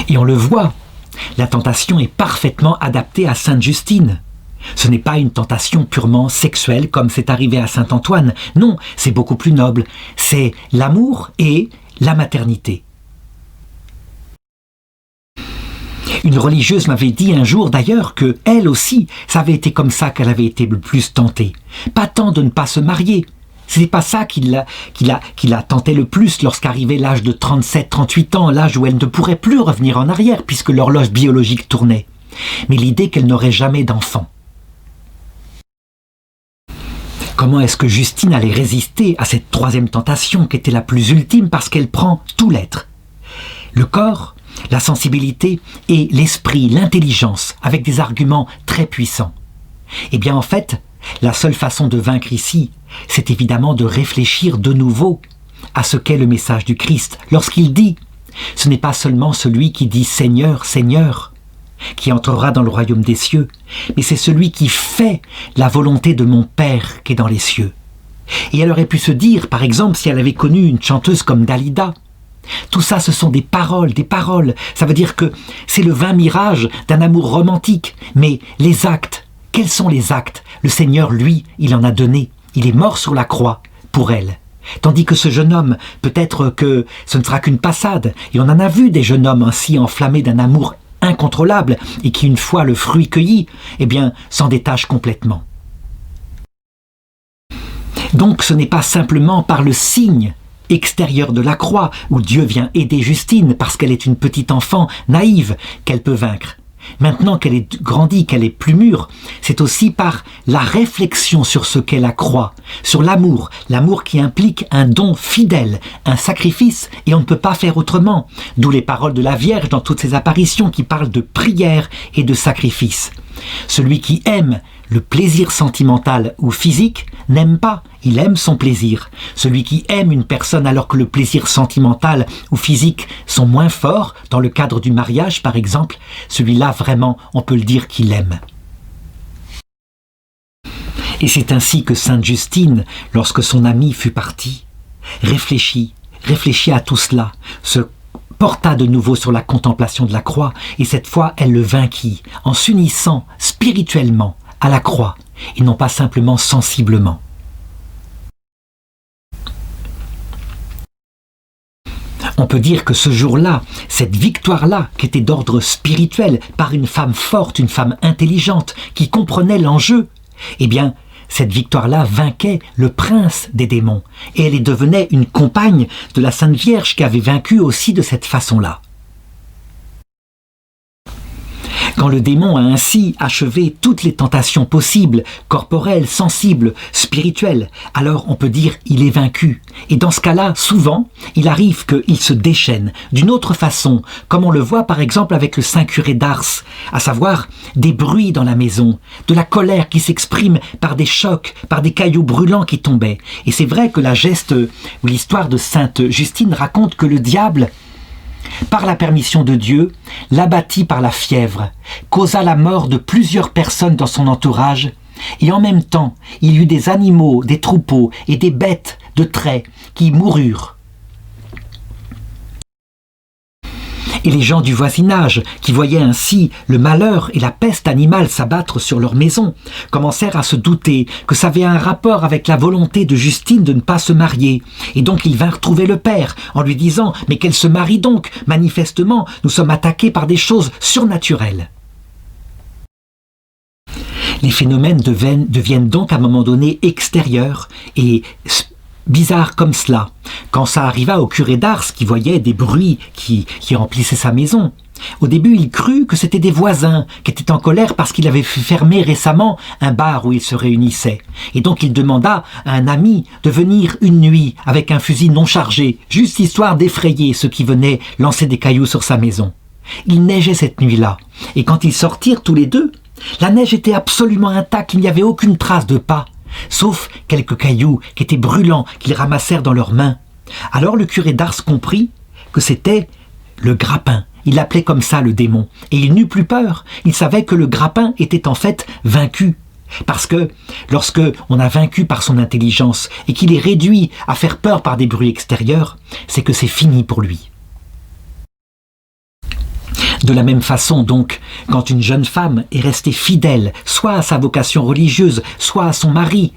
Et on le voit, la tentation est parfaitement adaptée à Sainte Justine. Ce n'est pas une tentation purement sexuelle comme c'est arrivé à Saint Antoine. Non, c'est beaucoup plus noble. C'est l'amour et la maternité. Une religieuse m'avait dit un jour d'ailleurs que elle aussi, ça avait été comme ça qu'elle avait été le plus tentée. Pas tant de ne pas se marier. Ce n'est pas ça qui la tentait le plus lorsqu'arrivait l'âge de 37-38 ans, l'âge où elle ne pourrait plus revenir en arrière puisque l'horloge biologique tournait. Mais l'idée qu'elle n'aurait jamais d'enfant. Comment est-ce que Justine allait résister à cette troisième tentation qui était la plus ultime parce qu'elle prend tout l'être? Le corps, la sensibilité et l'esprit, l'intelligence, avec des arguments très puissants. Eh bien en fait, la seule façon de vaincre ici, c'est évidemment de réfléchir de nouveau à ce qu'est le message du Christ. Lorsqu'il dit, ce n'est pas seulement celui qui dit « Seigneur, Seigneur » qui entrera dans le royaume des cieux, mais c'est celui qui fait la volonté de mon Père qui est dans les cieux. Et elle aurait pu se dire, par exemple, si elle avait connu une chanteuse comme Dalida, tout ça, ce sont des paroles. Ça veut dire que c'est le vain mirage d'un amour romantique. Mais les actes, quels sont les actes? Le Seigneur, lui, il en a donné. Il est mort sur la croix pour elle. Tandis que ce jeune homme, peut-être que ce ne sera qu'une passade. Et on en a vu des jeunes hommes ainsi enflammés d'un amour incontrôlable et qui, une fois le fruit cueilli, eh bien, s'en détachent complètement. Donc ce n'est pas simplement par le signe extérieur de la croix, où Dieu vient aider Justine parce qu'elle est une petite enfant naïve qu'elle peut vaincre. Maintenant qu'elle est grandie, qu'elle est plus mûre, c'est aussi par la réflexion sur ce qu'est la croix, sur l'amour qui implique un don fidèle, un sacrifice, et on ne peut pas faire autrement. D'où les paroles de la Vierge dans toutes ses apparitions qui parlent de prière et de sacrifice. Celui qui aime le plaisir sentimental ou physique n'aime pas, il aime son plaisir. Celui qui aime une personne alors que le plaisir sentimental ou physique sont moins forts, dans le cadre du mariage par exemple, celui-là vraiment, on peut le dire qu'il aime. Et c'est ainsi que Sainte Justine, lorsque son amie fut partie, réfléchit à tout cela, se porta de nouveau sur la contemplation de la croix, et cette fois elle le vainquit, en s'unissant spirituellement à la croix, et non pas simplement sensiblement. On peut dire que ce jour-là, cette victoire-là, qui était d'ordre spirituel, par une femme forte, une femme intelligente, qui comprenait l'enjeu, eh bien, cette victoire-là vainquait le prince des démons, et elle devenait une compagne de la Sainte Vierge qui avait vaincu aussi de cette façon-là. Quand le démon a ainsi achevé toutes les tentations possibles, corporelles, sensibles, spirituelles, alors on peut dire il est vaincu. Et dans ce cas-là, souvent, il arrive qu'il se déchaîne d'une autre façon, comme on le voit par exemple avec le saint curé d'Ars, à savoir des bruits dans la maison, de la colère qui s'exprime par des chocs, par des cailloux brûlants qui tombaient. Et c'est vrai que l'histoire de sainte Justine raconte que le diable, par la permission de Dieu, l'abattit par la fièvre, causa la mort de plusieurs personnes dans son entourage, et en même temps, il y eut des animaux, des troupeaux et des bêtes de trait qui moururent. Et les gens du voisinage, qui voyaient ainsi le malheur et la peste animale s'abattre sur leur maison, commencèrent à se douter que ça avait un rapport avec la volonté de Justine de ne pas se marier. Et donc ils vinrent trouver le père, en lui disant « Mais qu'elle se marie donc, manifestement, nous sommes attaqués par des choses surnaturelles. » Les phénomènes deviennent donc à un moment donné extérieurs et bizarre comme cela. Quand ça arriva au curé d'Ars qui voyait des bruits qui remplissaient sa maison, au début il crut que c'était des voisins qui étaient en colère parce qu'il avait fait fermer récemment un bar où ils se réunissaient. Et donc il demanda à un ami de venir une nuit avec un fusil non chargé, juste histoire d'effrayer ceux qui venaient lancer des cailloux sur sa maison. Il neigeait cette nuit-là, et quand ils sortirent tous les deux, la neige était absolument intacte, il n'y avait aucune trace de pas, sauf quelques cailloux qui étaient brûlants qu'ils ramassèrent dans leurs mains. Alors le curé d'Ars comprit que c'était le grappin. Il l'appelait comme ça le démon. Et il n'eut plus peur. Il savait que le grappin était en fait vaincu. Parce que lorsque on a vaincu par son intelligence et qu'il est réduit à faire peur par des bruits extérieurs, c'est que c'est fini pour lui. De la même façon donc, quand une jeune femme est restée fidèle, soit à sa vocation religieuse, soit à son mari,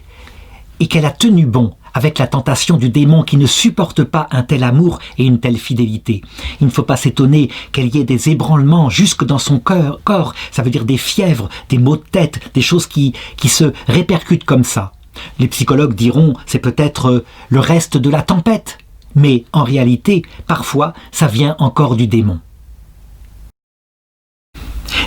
et qu'elle a tenu bon avec la tentation du démon qui ne supporte pas un tel amour et une telle fidélité, il ne faut pas s'étonner qu'elle y ait des ébranlements jusque dans son corps, ça veut dire des fièvres, des maux de tête, des choses qui se répercutent comme ça. Les psychologues diront c'est peut-être le reste de la tempête, mais en réalité, parfois, ça vient encore du démon.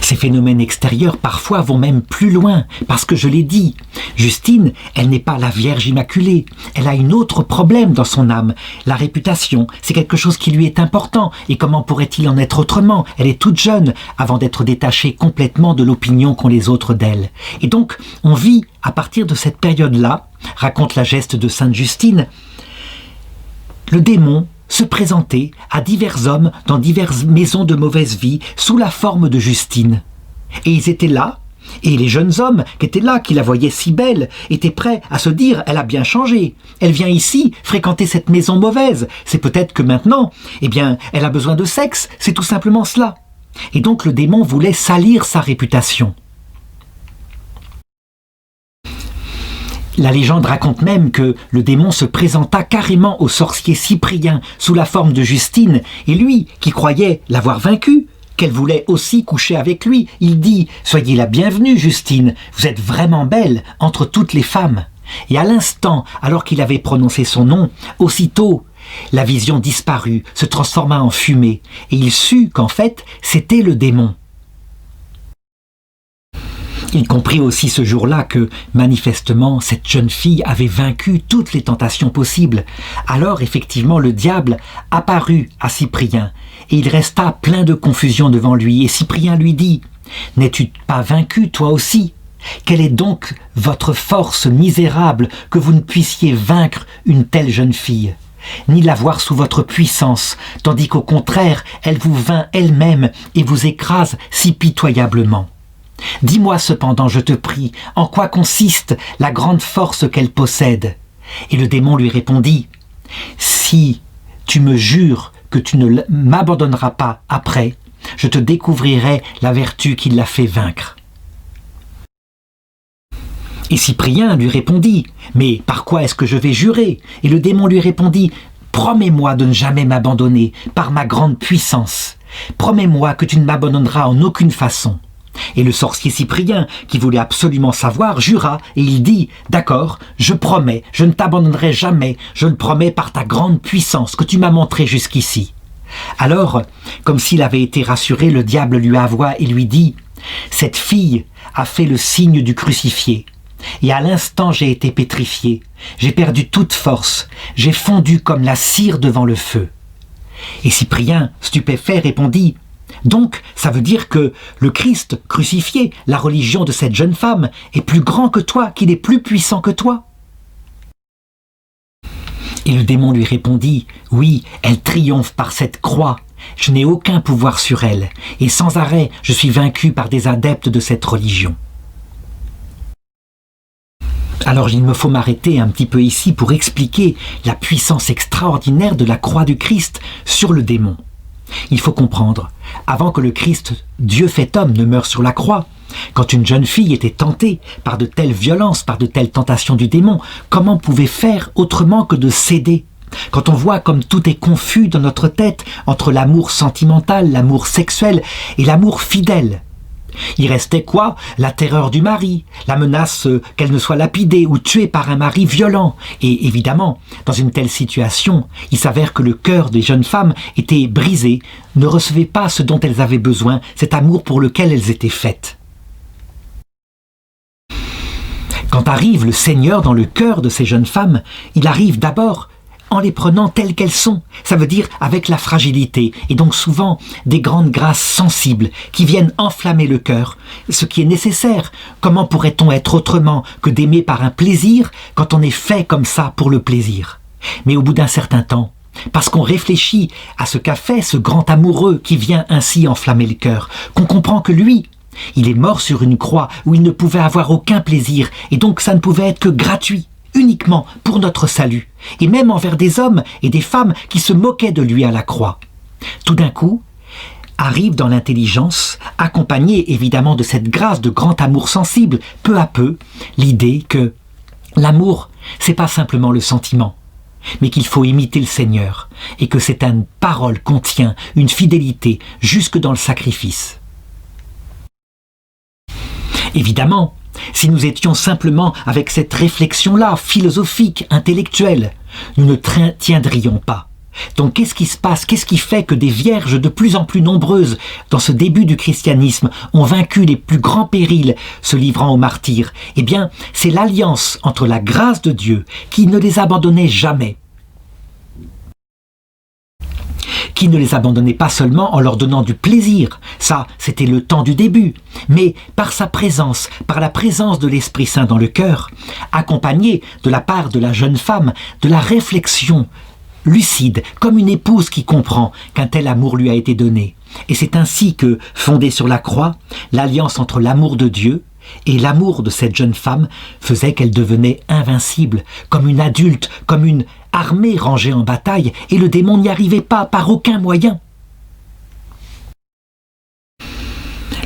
Ces phénomènes extérieurs parfois vont même plus loin, parce que je l'ai dit, Justine, elle n'est pas la Vierge Immaculée, elle a un autre problème dans son âme, la réputation, c'est quelque chose qui lui est important, et comment pourrait-il en être autrement? Elle est toute jeune, avant d'être détachée complètement de l'opinion qu'ont les autres d'elle. Et donc, on vit, à partir de cette période-là, raconte la geste de Sainte Justine, le démon se présenter à divers hommes dans diverses maisons de mauvaise vie sous la forme de Justine. Et ils étaient là, et les jeunes hommes qui étaient là, qui la voyaient si belle, étaient prêts à se dire « elle a bien changé, elle vient ici fréquenter cette maison mauvaise, c'est peut-être que maintenant, eh bien, elle a besoin de sexe, c'est tout simplement cela. » Et donc le démon voulait salir sa réputation. La légende raconte même que le démon se présenta carrément au sorcier Cyprien sous la forme de Justine, et lui, qui croyait l'avoir vaincue, qu'elle voulait aussi coucher avec lui, il dit « Soyez la bienvenue, Justine, vous êtes vraiment belle entre toutes les femmes. » Et à l'instant, alors qu'il avait prononcé son nom, aussitôt, la vision disparut, se transforma en fumée, et il sut qu'en fait, c'était le démon. Il comprit aussi ce jour-là que, manifestement, cette jeune fille avait vaincu toutes les tentations possibles. Alors, effectivement, le diable apparut à Cyprien, et il resta plein de confusion devant lui. Et Cyprien lui dit « N'es-tu pas vaincu, toi aussi ? Quelle est donc votre force misérable que vous ne puissiez vaincre une telle jeune fille ? Ni l'avoir sous votre puissance, tandis qu'au contraire, elle vous vainc elle-même et vous écrase si pitoyablement. » Dis-moi cependant, je te prie, en quoi consiste la grande force qu'elle possède ? Et le démon lui répondit, si tu me jures que tu ne m'abandonneras pas après, je te découvrirai la vertu qui l'a fait vaincre. » Et Cyprien lui répondit, « Mais par quoi est-ce que je vais jurer ?» Et le démon lui répondit, « Promets-moi de ne jamais m'abandonner par ma grande puissance. Promets-moi que tu ne m'abandonneras en aucune façon. » Et le sorcier Cyprien, qui voulait absolument savoir, jura, et il dit, « D'accord, je promets, je ne t'abandonnerai jamais, je le promets par ta grande puissance que tu m'as montrée jusqu'ici. » Alors, comme s'il avait été rassuré, le diable lui avoua et lui dit, « Cette fille a fait le signe du crucifié. Et à l'instant j'ai été pétrifié, j'ai perdu toute force, j'ai fondu comme la cire devant le feu. » Et Cyprien, stupéfait, répondit, « Donc, ça veut dire que le Christ crucifié, la religion de cette jeune femme, est plus grand que toi, qu'il est plus puissant que toi ?» Et le démon lui répondit, « Oui, elle triomphe par cette croix. Je n'ai aucun pouvoir sur elle, et sans arrêt, je suis vaincu par des adeptes de cette religion. » Alors il me faut m'arrêter un petit peu ici pour expliquer la puissance extraordinaire de la croix du Christ sur le démon. Il faut comprendre, avant que le Christ, Dieu fait homme, ne meure sur la croix, quand une jeune fille était tentée par de telles violences, par de telles tentations du démon, comment pouvait faire autrement que de céder ? Quand on voit comme tout est confus dans notre tête entre l'amour sentimental, l'amour sexuel et l'amour fidèle. Il restait quoi? La terreur du mari, la menace qu'elle ne soit lapidée ou tuée par un mari violent. Et évidemment, dans une telle situation, il s'avère que le cœur des jeunes femmes était brisé, ne recevait pas ce dont elles avaient besoin, cet amour pour lequel elles étaient faites. Quand arrive le Seigneur dans le cœur de ces jeunes femmes, il arrive d'abord en les prenant telles qu'elles sont, ça veut dire avec la fragilité, et donc souvent des grandes grâces sensibles qui viennent enflammer le cœur, ce qui est nécessaire. Comment pourrait-on être autrement que d'aimer par un plaisir quand on est fait comme ça pour le plaisir? Mais au bout d'un certain temps, parce qu'on réfléchit à ce qu'a fait ce grand amoureux qui vient ainsi enflammer le cœur, qu'on comprend que lui, il est mort sur une croix où il ne pouvait avoir aucun plaisir, et donc ça ne pouvait être que gratuit, uniquement pour notre salut, et même envers des hommes et des femmes qui se moquaient de lui à la croix. Tout d'un coup, arrive dans l'intelligence, accompagnée évidemment de cette grâce de grand amour sensible, peu à peu, l'idée que l'amour, c'est pas simplement le sentiment, mais qu'il faut imiter le Seigneur, et que c'est une parole contient une fidélité jusque dans le sacrifice. Évidemment, si nous étions simplement avec cette réflexion-là, philosophique, intellectuelle, nous ne tiendrions pas. Donc qu'est-ce qui se passe? Qu'est-ce qui fait que des vierges de plus en plus nombreuses dans ce début du christianisme ont vaincu les plus grands périls se livrant au martyre? Eh bien, c'est l'alliance entre la grâce de Dieu qui ne les abandonnait jamais, qui ne les abandonnait pas seulement en leur donnant du plaisir, ça c'était le temps du début, mais par sa présence, par la présence de l'Esprit Saint dans le cœur, accompagnée de la part de la jeune femme, de la réflexion lucide, comme une épouse qui comprend qu'un tel amour lui a été donné. Et c'est ainsi que, fondée sur la croix, l'alliance entre l'amour de Dieu et l'amour de cette jeune femme faisait qu'elle devenait invincible, comme une adulte, comme une armée rangée en bataille, et le démon n'y arrivait pas par aucun moyen.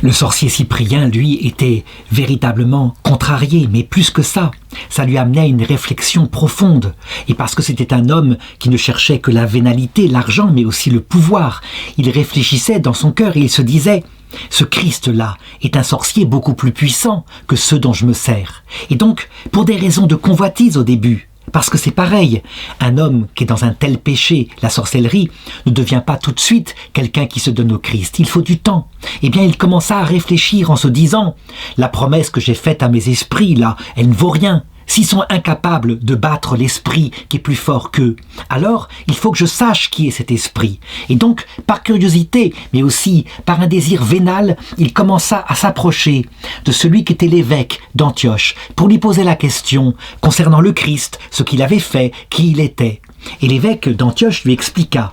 Le sorcier Cyprien, lui, était véritablement contrarié, mais plus que ça, ça lui amenait à une réflexion profonde. Et parce que c'était un homme qui ne cherchait que la vénalité, l'argent, mais aussi le pouvoir, il réfléchissait dans son cœur et il se disait « Ce Christ-là est un sorcier beaucoup plus puissant que ceux dont je me sers. » Et donc, pour des raisons de convoitise au début, parce que c'est pareil, un homme qui est dans un tel péché, la sorcellerie, ne devient pas tout de suite quelqu'un qui se donne au Christ. Il faut du temps. Eh bien, il commença à réfléchir en se disant « La promesse que j'ai faite à mes esprits, là, elle ne vaut rien. S'ils sont incapables de battre l'esprit qui est plus fort qu'eux, alors il faut que je sache qui est cet esprit. » Et donc, par curiosité, mais aussi par un désir vénal, il commença à s'approcher de celui qui était l'évêque d'Antioche pour lui poser la question concernant le Christ, ce qu'il avait fait, qui il était. Et l'évêque d'Antioche lui expliqua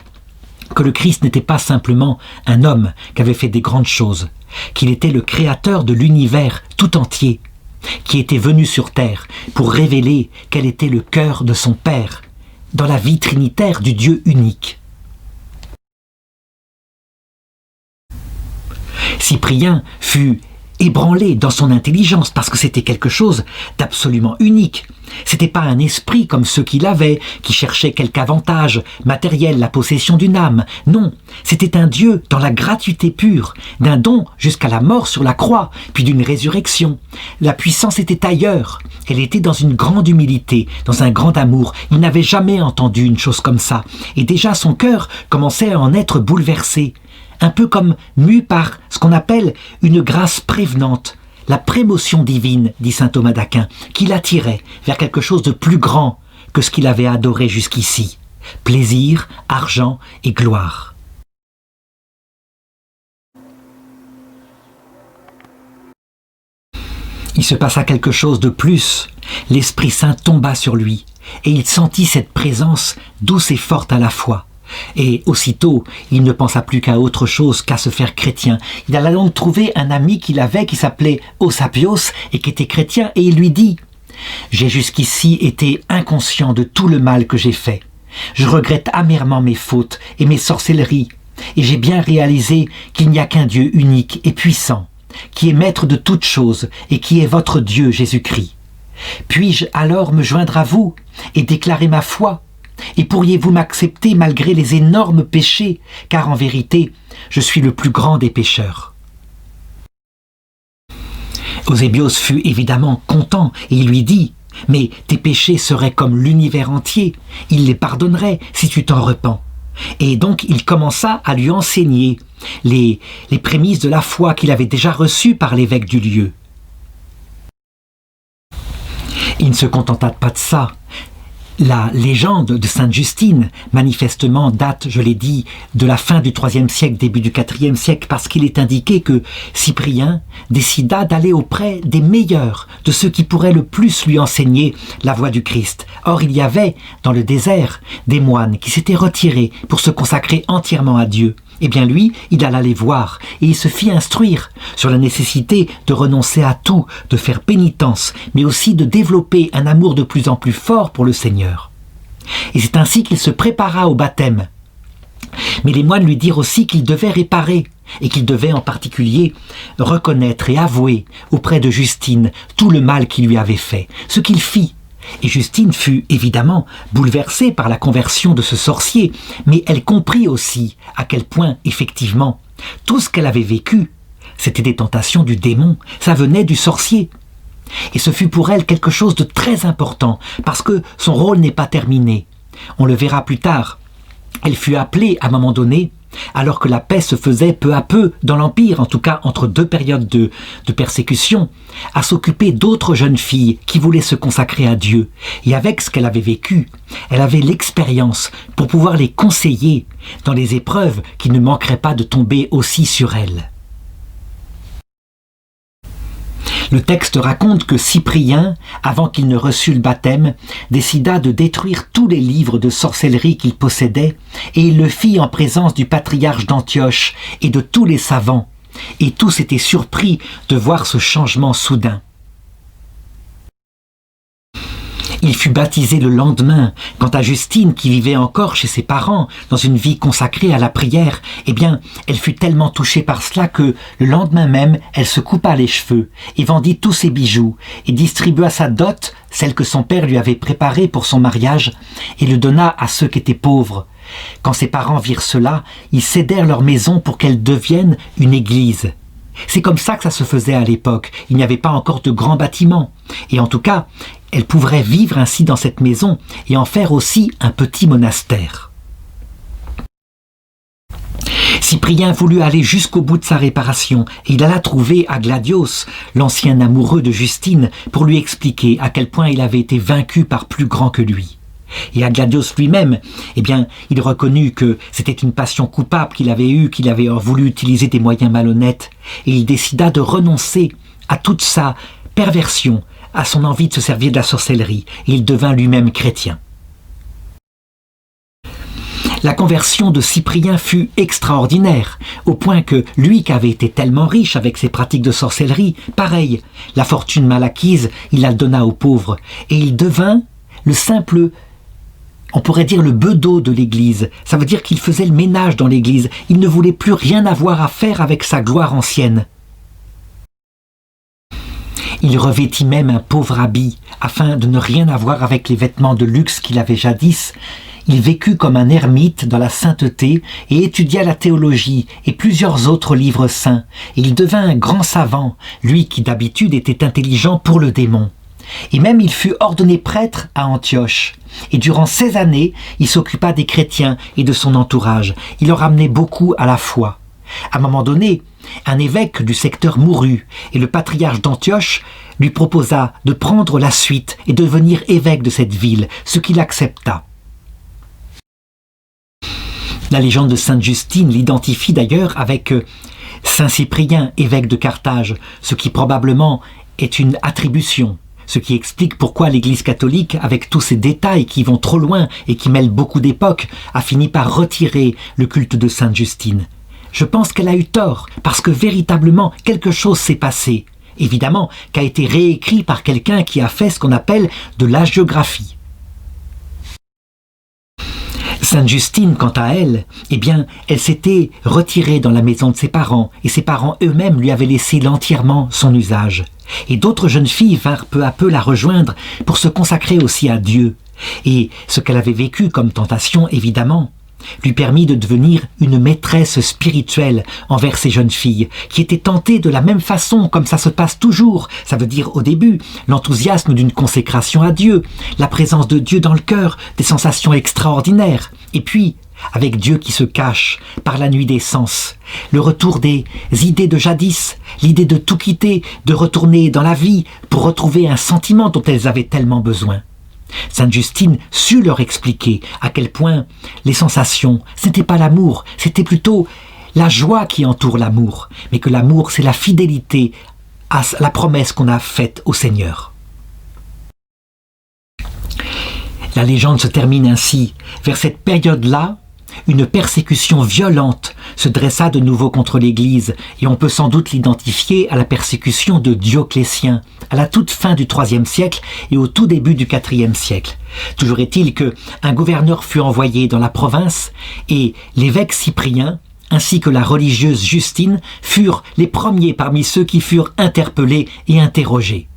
que le Christ n'était pas simplement un homme qui avait fait des grandes choses, qu'il était le créateur de l'univers tout entier, qui était venu sur terre pour révéler quel était le cœur de son Père dans la vie trinitaire du Dieu unique. Cyprien fut ébranlé dans son intelligence parce que c'était quelque chose d'absolument unique. C'était pas un esprit comme ceux qu'il avait, qui cherchait quelque avantage matériel, la possession d'une âme. Non, c'était un Dieu dans la gratuité pure, d'un don jusqu'à la mort sur la croix, puis d'une résurrection. La puissance était ailleurs. Elle était dans une grande humilité, dans un grand amour. Il n'avait jamais entendu une chose comme ça. Et déjà son cœur commençait à en être bouleversé. Un peu comme mu par ce qu'on appelle une grâce prévenante, la prémotion divine, dit saint Thomas d'Aquin, qui l'attirait vers quelque chose de plus grand que ce qu'il avait adoré jusqu'ici, plaisir, argent et gloire. Il se passa quelque chose de plus, l'Esprit Saint tomba sur lui, et il sentit cette présence douce et forte à la fois. Et aussitôt, il ne pensa plus qu'à autre chose qu'à se faire chrétien. Il alla donc trouver un ami qu'il avait qui s'appelait Eusapios et qui était chrétien, et il lui dit « J'ai jusqu'ici été inconscient de tout le mal que j'ai fait. Je regrette amèrement mes fautes et mes sorcelleries, et j'ai bien réalisé qu'il n'y a qu'un Dieu unique et puissant, qui est maître de toutes choses et qui est votre Dieu Jésus-Christ. Puis-je alors me joindre à vous et déclarer ma foi ? Et pourriez-vous m'accepter malgré les énormes péchés, car en vérité, je suis le plus grand des pécheurs. » Eusébios fut évidemment content et il lui dit « Mais tes péchés seraient comme l'univers entier, il les pardonnerait si tu t'en repens. » Et donc il commença à lui enseigner les prémices de la foi qu'il avait déjà reçues par l'évêque du lieu. Il ne se contenta pas de ça. La légende de Sainte Justine, manifestement, date, je l'ai dit, de la fin du IIIe siècle, début du IVe siècle, parce qu'il est indiqué que Cyprien décida d'aller auprès des meilleurs, de ceux qui pourraient le plus lui enseigner la voie du Christ. Or, il y avait, dans le désert, des moines qui s'étaient retirés pour se consacrer entièrement à Dieu. Eh bien lui, il alla les voir et il se fit instruire sur la nécessité de renoncer à tout, de faire pénitence, mais aussi de développer un amour de plus en plus fort pour le Seigneur. Et c'est ainsi qu'il se prépara au baptême. Mais les moines lui dirent aussi qu'il devait réparer et qu'il devait en particulier reconnaître et avouer auprès de Justine tout le mal qu'il lui avait fait, ce qu'il fit. Et Justine fut évidemment bouleversée par la conversion de ce sorcier, mais elle comprit aussi à quel point, effectivement, tout ce qu'elle avait vécu, c'était des tentations du démon, ça venait du sorcier. Et ce fut pour elle quelque chose de très important, parce que son rôle n'est pas terminé. On le verra plus tard. Elle fut appelée à un moment donné, alors que la paix se faisait peu à peu dans l'Empire, en tout cas entre deux périodes de persécution, à s'occuper d'autres jeunes filles qui voulaient se consacrer à Dieu. Et avec ce qu'elle avait vécu, elle avait l'expérience pour pouvoir les conseiller dans les épreuves qui ne manqueraient pas de tomber aussi sur elle. Le texte raconte que Cyprien, avant qu'il ne reçût le baptême, décida de détruire tous les livres de sorcellerie qu'il possédait, et il le fit en présence du patriarche d'Antioche et de tous les savants, et tous étaient surpris de voir ce changement soudain. Il fut baptisé le lendemain. Quant à Justine, qui vivait encore chez ses parents, dans une vie consacrée à la prière, eh bien, elle fut tellement touchée par cela que, le lendemain même, elle se coupa les cheveux et vendit tous ses bijoux et distribua sa dot, celle que son père lui avait préparée pour son mariage, et le donna à ceux qui étaient pauvres. Quand ses parents virent cela, ils cédèrent leur maison pour qu'elle devienne une église. C'est comme ça que ça se faisait à l'époque. Il n'y avait pas encore de grands bâtiments. Et en tout cas, elle pourrait vivre ainsi dans cette maison et en faire aussi un petit monastère. Cyprien voulut aller jusqu'au bout de sa réparation et il alla trouver Agladios, l'ancien amoureux de Justine, pour lui expliquer à quel point il avait été vaincu par plus grand que lui. Et Agladios lui-même, eh bien, il reconnut que c'était une passion coupable qu'il avait eue, qu'il avait voulu utiliser des moyens malhonnêtes, et il décida de renoncer à toute sa perversion, à son envie de se servir de la sorcellerie, et il devint lui-même chrétien. La conversion de Cyprien fut extraordinaire, au point que lui qui avait été tellement riche avec ses pratiques de sorcellerie, pareil, la fortune mal acquise, il la donna aux pauvres, et il devint le simple on pourrait dire le bedeau de l'Église. Ça veut dire qu'il faisait le ménage dans l'Église. Il ne voulait plus rien avoir à faire avec sa gloire ancienne. Il revêtit même un pauvre habit, afin de ne rien avoir avec les vêtements de luxe qu'il avait jadis. Il vécut comme un ermite dans la sainteté et étudia la théologie et plusieurs autres livres saints. Et il devint un grand savant, lui qui d'habitude était intelligent pour le démon. Et même il fut ordonné prêtre à Antioche. Et durant 16 années, il s'occupa des chrétiens et de son entourage. Il leur amenait beaucoup à la foi. À un moment donné, un évêque du secteur mourut et le patriarche d'Antioche lui proposa de prendre la suite et de devenir évêque de cette ville, ce qu'il accepta. La légende de Sainte Justine l'identifie d'ailleurs avec Saint Cyprien, évêque de Carthage, ce qui probablement est une attribution. Ce qui explique pourquoi l'Église catholique, avec tous ces détails qui vont trop loin et qui mêlent beaucoup d'époques, a fini par retirer le culte de Sainte Justine. Je pense qu'elle a eu tort, parce que véritablement quelque chose s'est passé. Évidemment, qu'a été réécrit par quelqu'un qui a fait ce qu'on appelle de l'hagiographie. Sainte Justine, quant à elle, eh bien, elle s'était retirée dans la maison de ses parents, et ses parents eux-mêmes lui avaient laissé entièrement son usage. Et d'autres jeunes filles vinrent peu à peu la rejoindre pour se consacrer aussi à Dieu. Et ce qu'elle avait vécu comme tentation, évidemment, lui permit de devenir une maîtresse spirituelle envers ces jeunes filles, qui étaient tentées de la même façon, comme ça se passe toujours. Ça veut dire au début, l'enthousiasme d'une consécration à Dieu, la présence de Dieu dans le cœur, des sensations extraordinaires. Et puis, avec Dieu qui se cache par la nuit des sens, le retour des idées de jadis, l'idée de tout quitter, de retourner dans la vie pour retrouver un sentiment dont elles avaient tellement besoin. Sainte Justine sut leur expliquer à quel point les sensations, ce n'était pas l'amour, c'était plutôt la joie qui entoure l'amour, mais que l'amour, c'est la fidélité à la promesse qu'on a faite au Seigneur. La légende se termine ainsi. Vers cette période-là, une persécution violente se dressa de nouveau contre l'Église, et on peut sans doute l'identifier à la persécution de Dioclétien, à la toute fin du IIIe siècle et au tout début du IVe siècle. Toujours est-il qu'un gouverneur fut envoyé dans la province, et l'évêque Cyprien, ainsi que la religieuse Justine, furent les premiers parmi ceux qui furent interpellés et interrogés.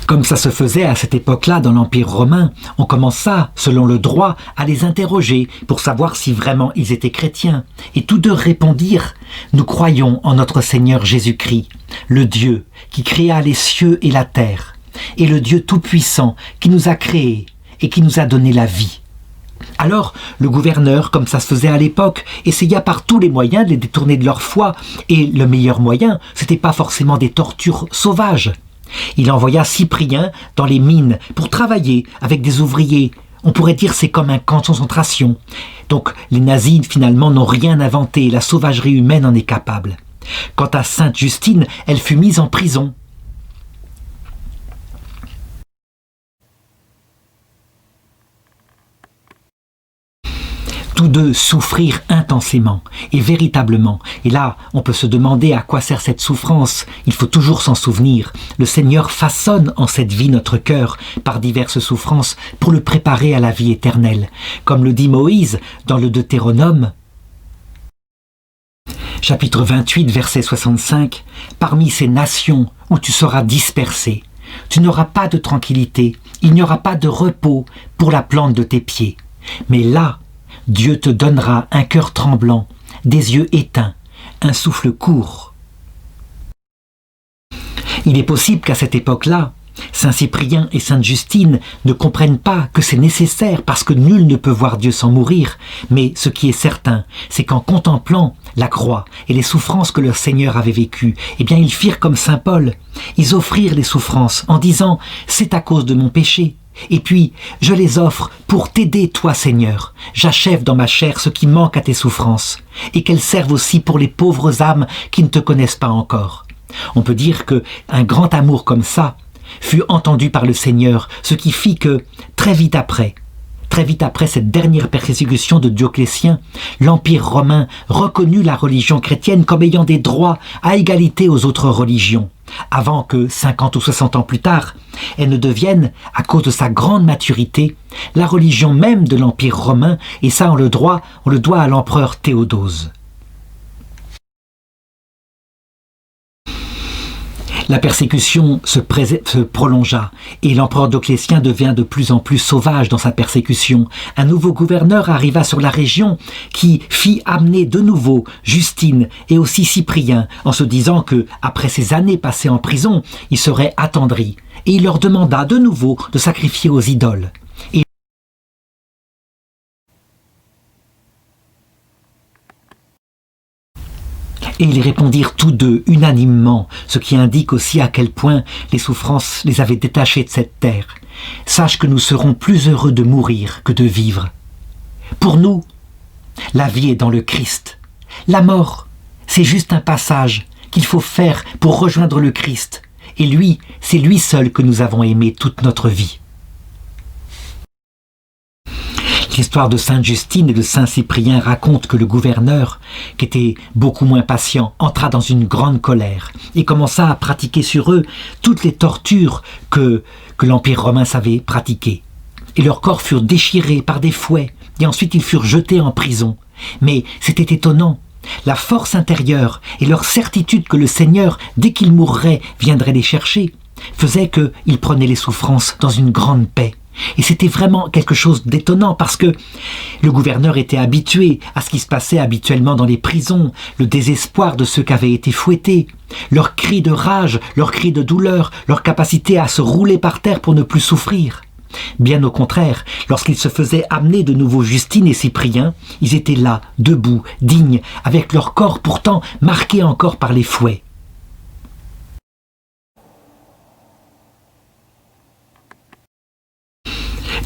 Comme ça se faisait à cette époque-là dans l'Empire romain, on commença, selon le droit, à les interroger pour savoir si vraiment ils étaient chrétiens. Et tous deux répondirent « Nous croyons en notre Seigneur Jésus-Christ, le Dieu qui créa les cieux et la terre, et le Dieu tout-puissant qui nous a créés et qui nous a donné la vie. » Alors, le gouverneur, comme ça se faisait à l'époque, essaya par tous les moyens de les détourner de leur foi, et le meilleur moyen, c'était pas forcément des tortures sauvages. Il envoya Cyprien dans les mines pour travailler avec des ouvriers. On pourrait dire c'est comme un camp de concentration. Donc les nazis finalement n'ont rien inventé, la sauvagerie humaine en est capable. Quant à Sainte Justine, elle fut mise en prison. Tous deux souffrirent intensément et véritablement. Et là, on peut se demander à quoi sert cette souffrance. Il faut toujours s'en souvenir. Le Seigneur façonne en cette vie notre cœur par diverses souffrances pour le préparer à la vie éternelle. Comme le dit Moïse dans le Deutéronome, chapitre 28, verset 65, « Parmi ces nations où tu seras dispersé, tu n'auras pas de tranquillité, il n'y aura pas de repos pour la plante de tes pieds. Mais là, Dieu te donnera un cœur tremblant, des yeux éteints, un souffle court. » Il est possible qu'à cette époque-là, Saint Cyprien et Sainte Justine ne comprennent pas que c'est nécessaire parce que nul ne peut voir Dieu sans mourir. Mais ce qui est certain, c'est qu'en contemplant la croix et les souffrances que leur Seigneur avait vécues, eh bien ils firent comme Saint Paul. Ils offrirent les souffrances en disant « C'est à cause de mon péché ». Et puis, je les offre pour t'aider, toi, Seigneur. J'achève dans ma chair ce qui manque à tes souffrances, et qu'elles servent aussi pour les pauvres âmes qui ne te connaissent pas encore. On peut dire qu'un grand amour comme ça fut entendu par le Seigneur, ce qui fit que, très vite après, très vite après cette dernière persécution de Dioclétien, l'Empire romain reconnut la religion chrétienne comme ayant des droits à égalité aux autres religions, avant que, 50 ou 60 ans plus tard, elle ne devienne, à cause de sa grande maturité, la religion même de l'Empire romain, et ça on le doit à l'empereur Théodose. La persécution se prolongea et l'empereur Dioclétien devint de plus en plus sauvage dans sa persécution. Un nouveau gouverneur arriva sur la région qui fit amener de nouveau Justine et aussi Cyprien en se disant que, après ces années passées en prison, il serait attendri. Et il leur demanda de nouveau de sacrifier aux idoles. Et ils répondirent tous deux unanimement, ce qui indique aussi à quel point les souffrances les avaient détachés de cette terre. Sache que nous serons plus heureux de mourir que de vivre. Pour nous, la vie est dans le Christ. La mort, c'est juste un passage qu'il faut faire pour rejoindre le Christ. Et lui, c'est lui seul que nous avons aimé toute notre vie. L'histoire de Sainte Justine et de Saint Cyprien raconte que le gouverneur, qui était beaucoup moins patient, entra dans une grande colère et commença à pratiquer sur eux toutes les tortures que l'Empire romain savait pratiquer. Et leurs corps furent déchirés par des fouets et ensuite ils furent jetés en prison. Mais c'était étonnant. La force intérieure et leur certitude que le Seigneur, dès qu'ils mourraient, viendrait les chercher, faisait qu'ils prenaient les souffrances dans une grande paix. Et c'était vraiment quelque chose d'étonnant parce que le gouverneur était habitué à ce qui se passait habituellement dans les prisons, le désespoir de ceux qui avaient été fouettés, leurs cris de rage, leurs cris de douleur, leur capacité à se rouler par terre pour ne plus souffrir. Bien au contraire, lorsqu'ils se faisaient amener de nouveau Justine et Cyprien, ils étaient là, debout, dignes, avec leur corps pourtant marqué encore par les fouets.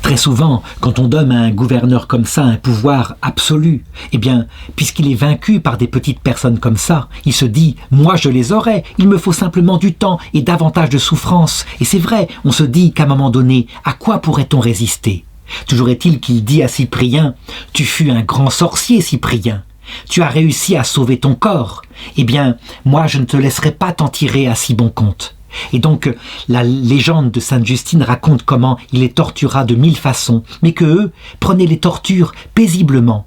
Très souvent, quand on donne à un gouverneur comme ça un pouvoir absolu, eh bien, puisqu'il est vaincu par des petites personnes comme ça, il se dit « moi je les aurai, il me faut simplement du temps et davantage de souffrance ». Et c'est vrai, on se dit qu'à un moment donné, à quoi pourrait-on résister? Toujours est-il qu'il dit à Cyprien « tu fus un grand sorcier, Cyprien, tu as réussi à sauver ton corps, eh bien, moi je ne te laisserai pas t'en tirer à si bon compte ». Et donc, la légende de Sainte Justine raconte comment il les tortura de 1000 façons, mais que eux prenaient les tortures paisiblement.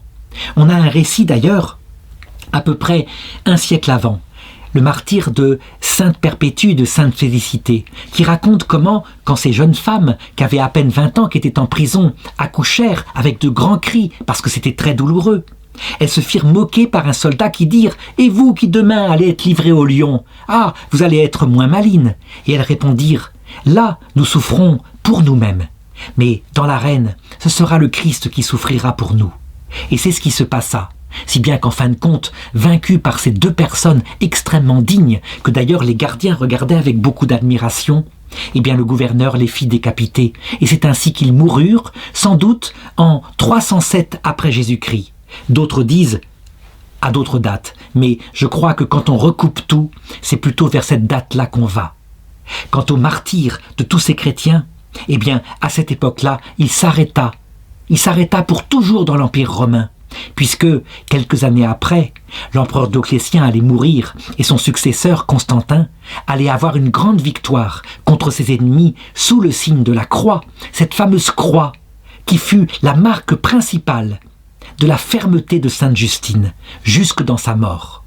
On a un récit d'ailleurs, à peu près un siècle avant, le martyre de Sainte Perpétue de Sainte Félicité, qui raconte comment, quand ces jeunes femmes, qui avaient à peine 20 ans, qui étaient en prison, accouchèrent avec de grands cris, parce que c'était très douloureux, elles se firent moquer par un soldat qui dirent « Et vous qui demain allez être livrés au lion, ah, vous allez être moins malines !» Et elles répondirent « Là, nous souffrons pour nous-mêmes, mais dans l'arène, ce sera le Christ qui souffrira pour nous. » Et c'est ce qui se passa, si bien qu'en fin de compte, vaincus par ces deux personnes extrêmement dignes, que d'ailleurs les gardiens regardaient avec beaucoup d'admiration, eh bien le gouverneur les fit décapiter, et c'est ainsi qu'ils moururent, sans doute en 307 après Jésus-Christ. D'autres disent à d'autres dates, mais je crois que quand on recoupe tout, c'est plutôt vers cette date-là qu'on va. Quant au martyr de tous ces chrétiens, eh bien, à cette époque-là, il s'arrêta. Il s'arrêta pour toujours dans l'Empire romain, puisque, quelques années après, l'empereur Dioclétien allait mourir et son successeur, Constantin, allait avoir une grande victoire contre ses ennemis sous le signe de la croix, cette fameuse croix qui fut la marque principale de la fermeté de Sainte Justine jusque dans sa mort.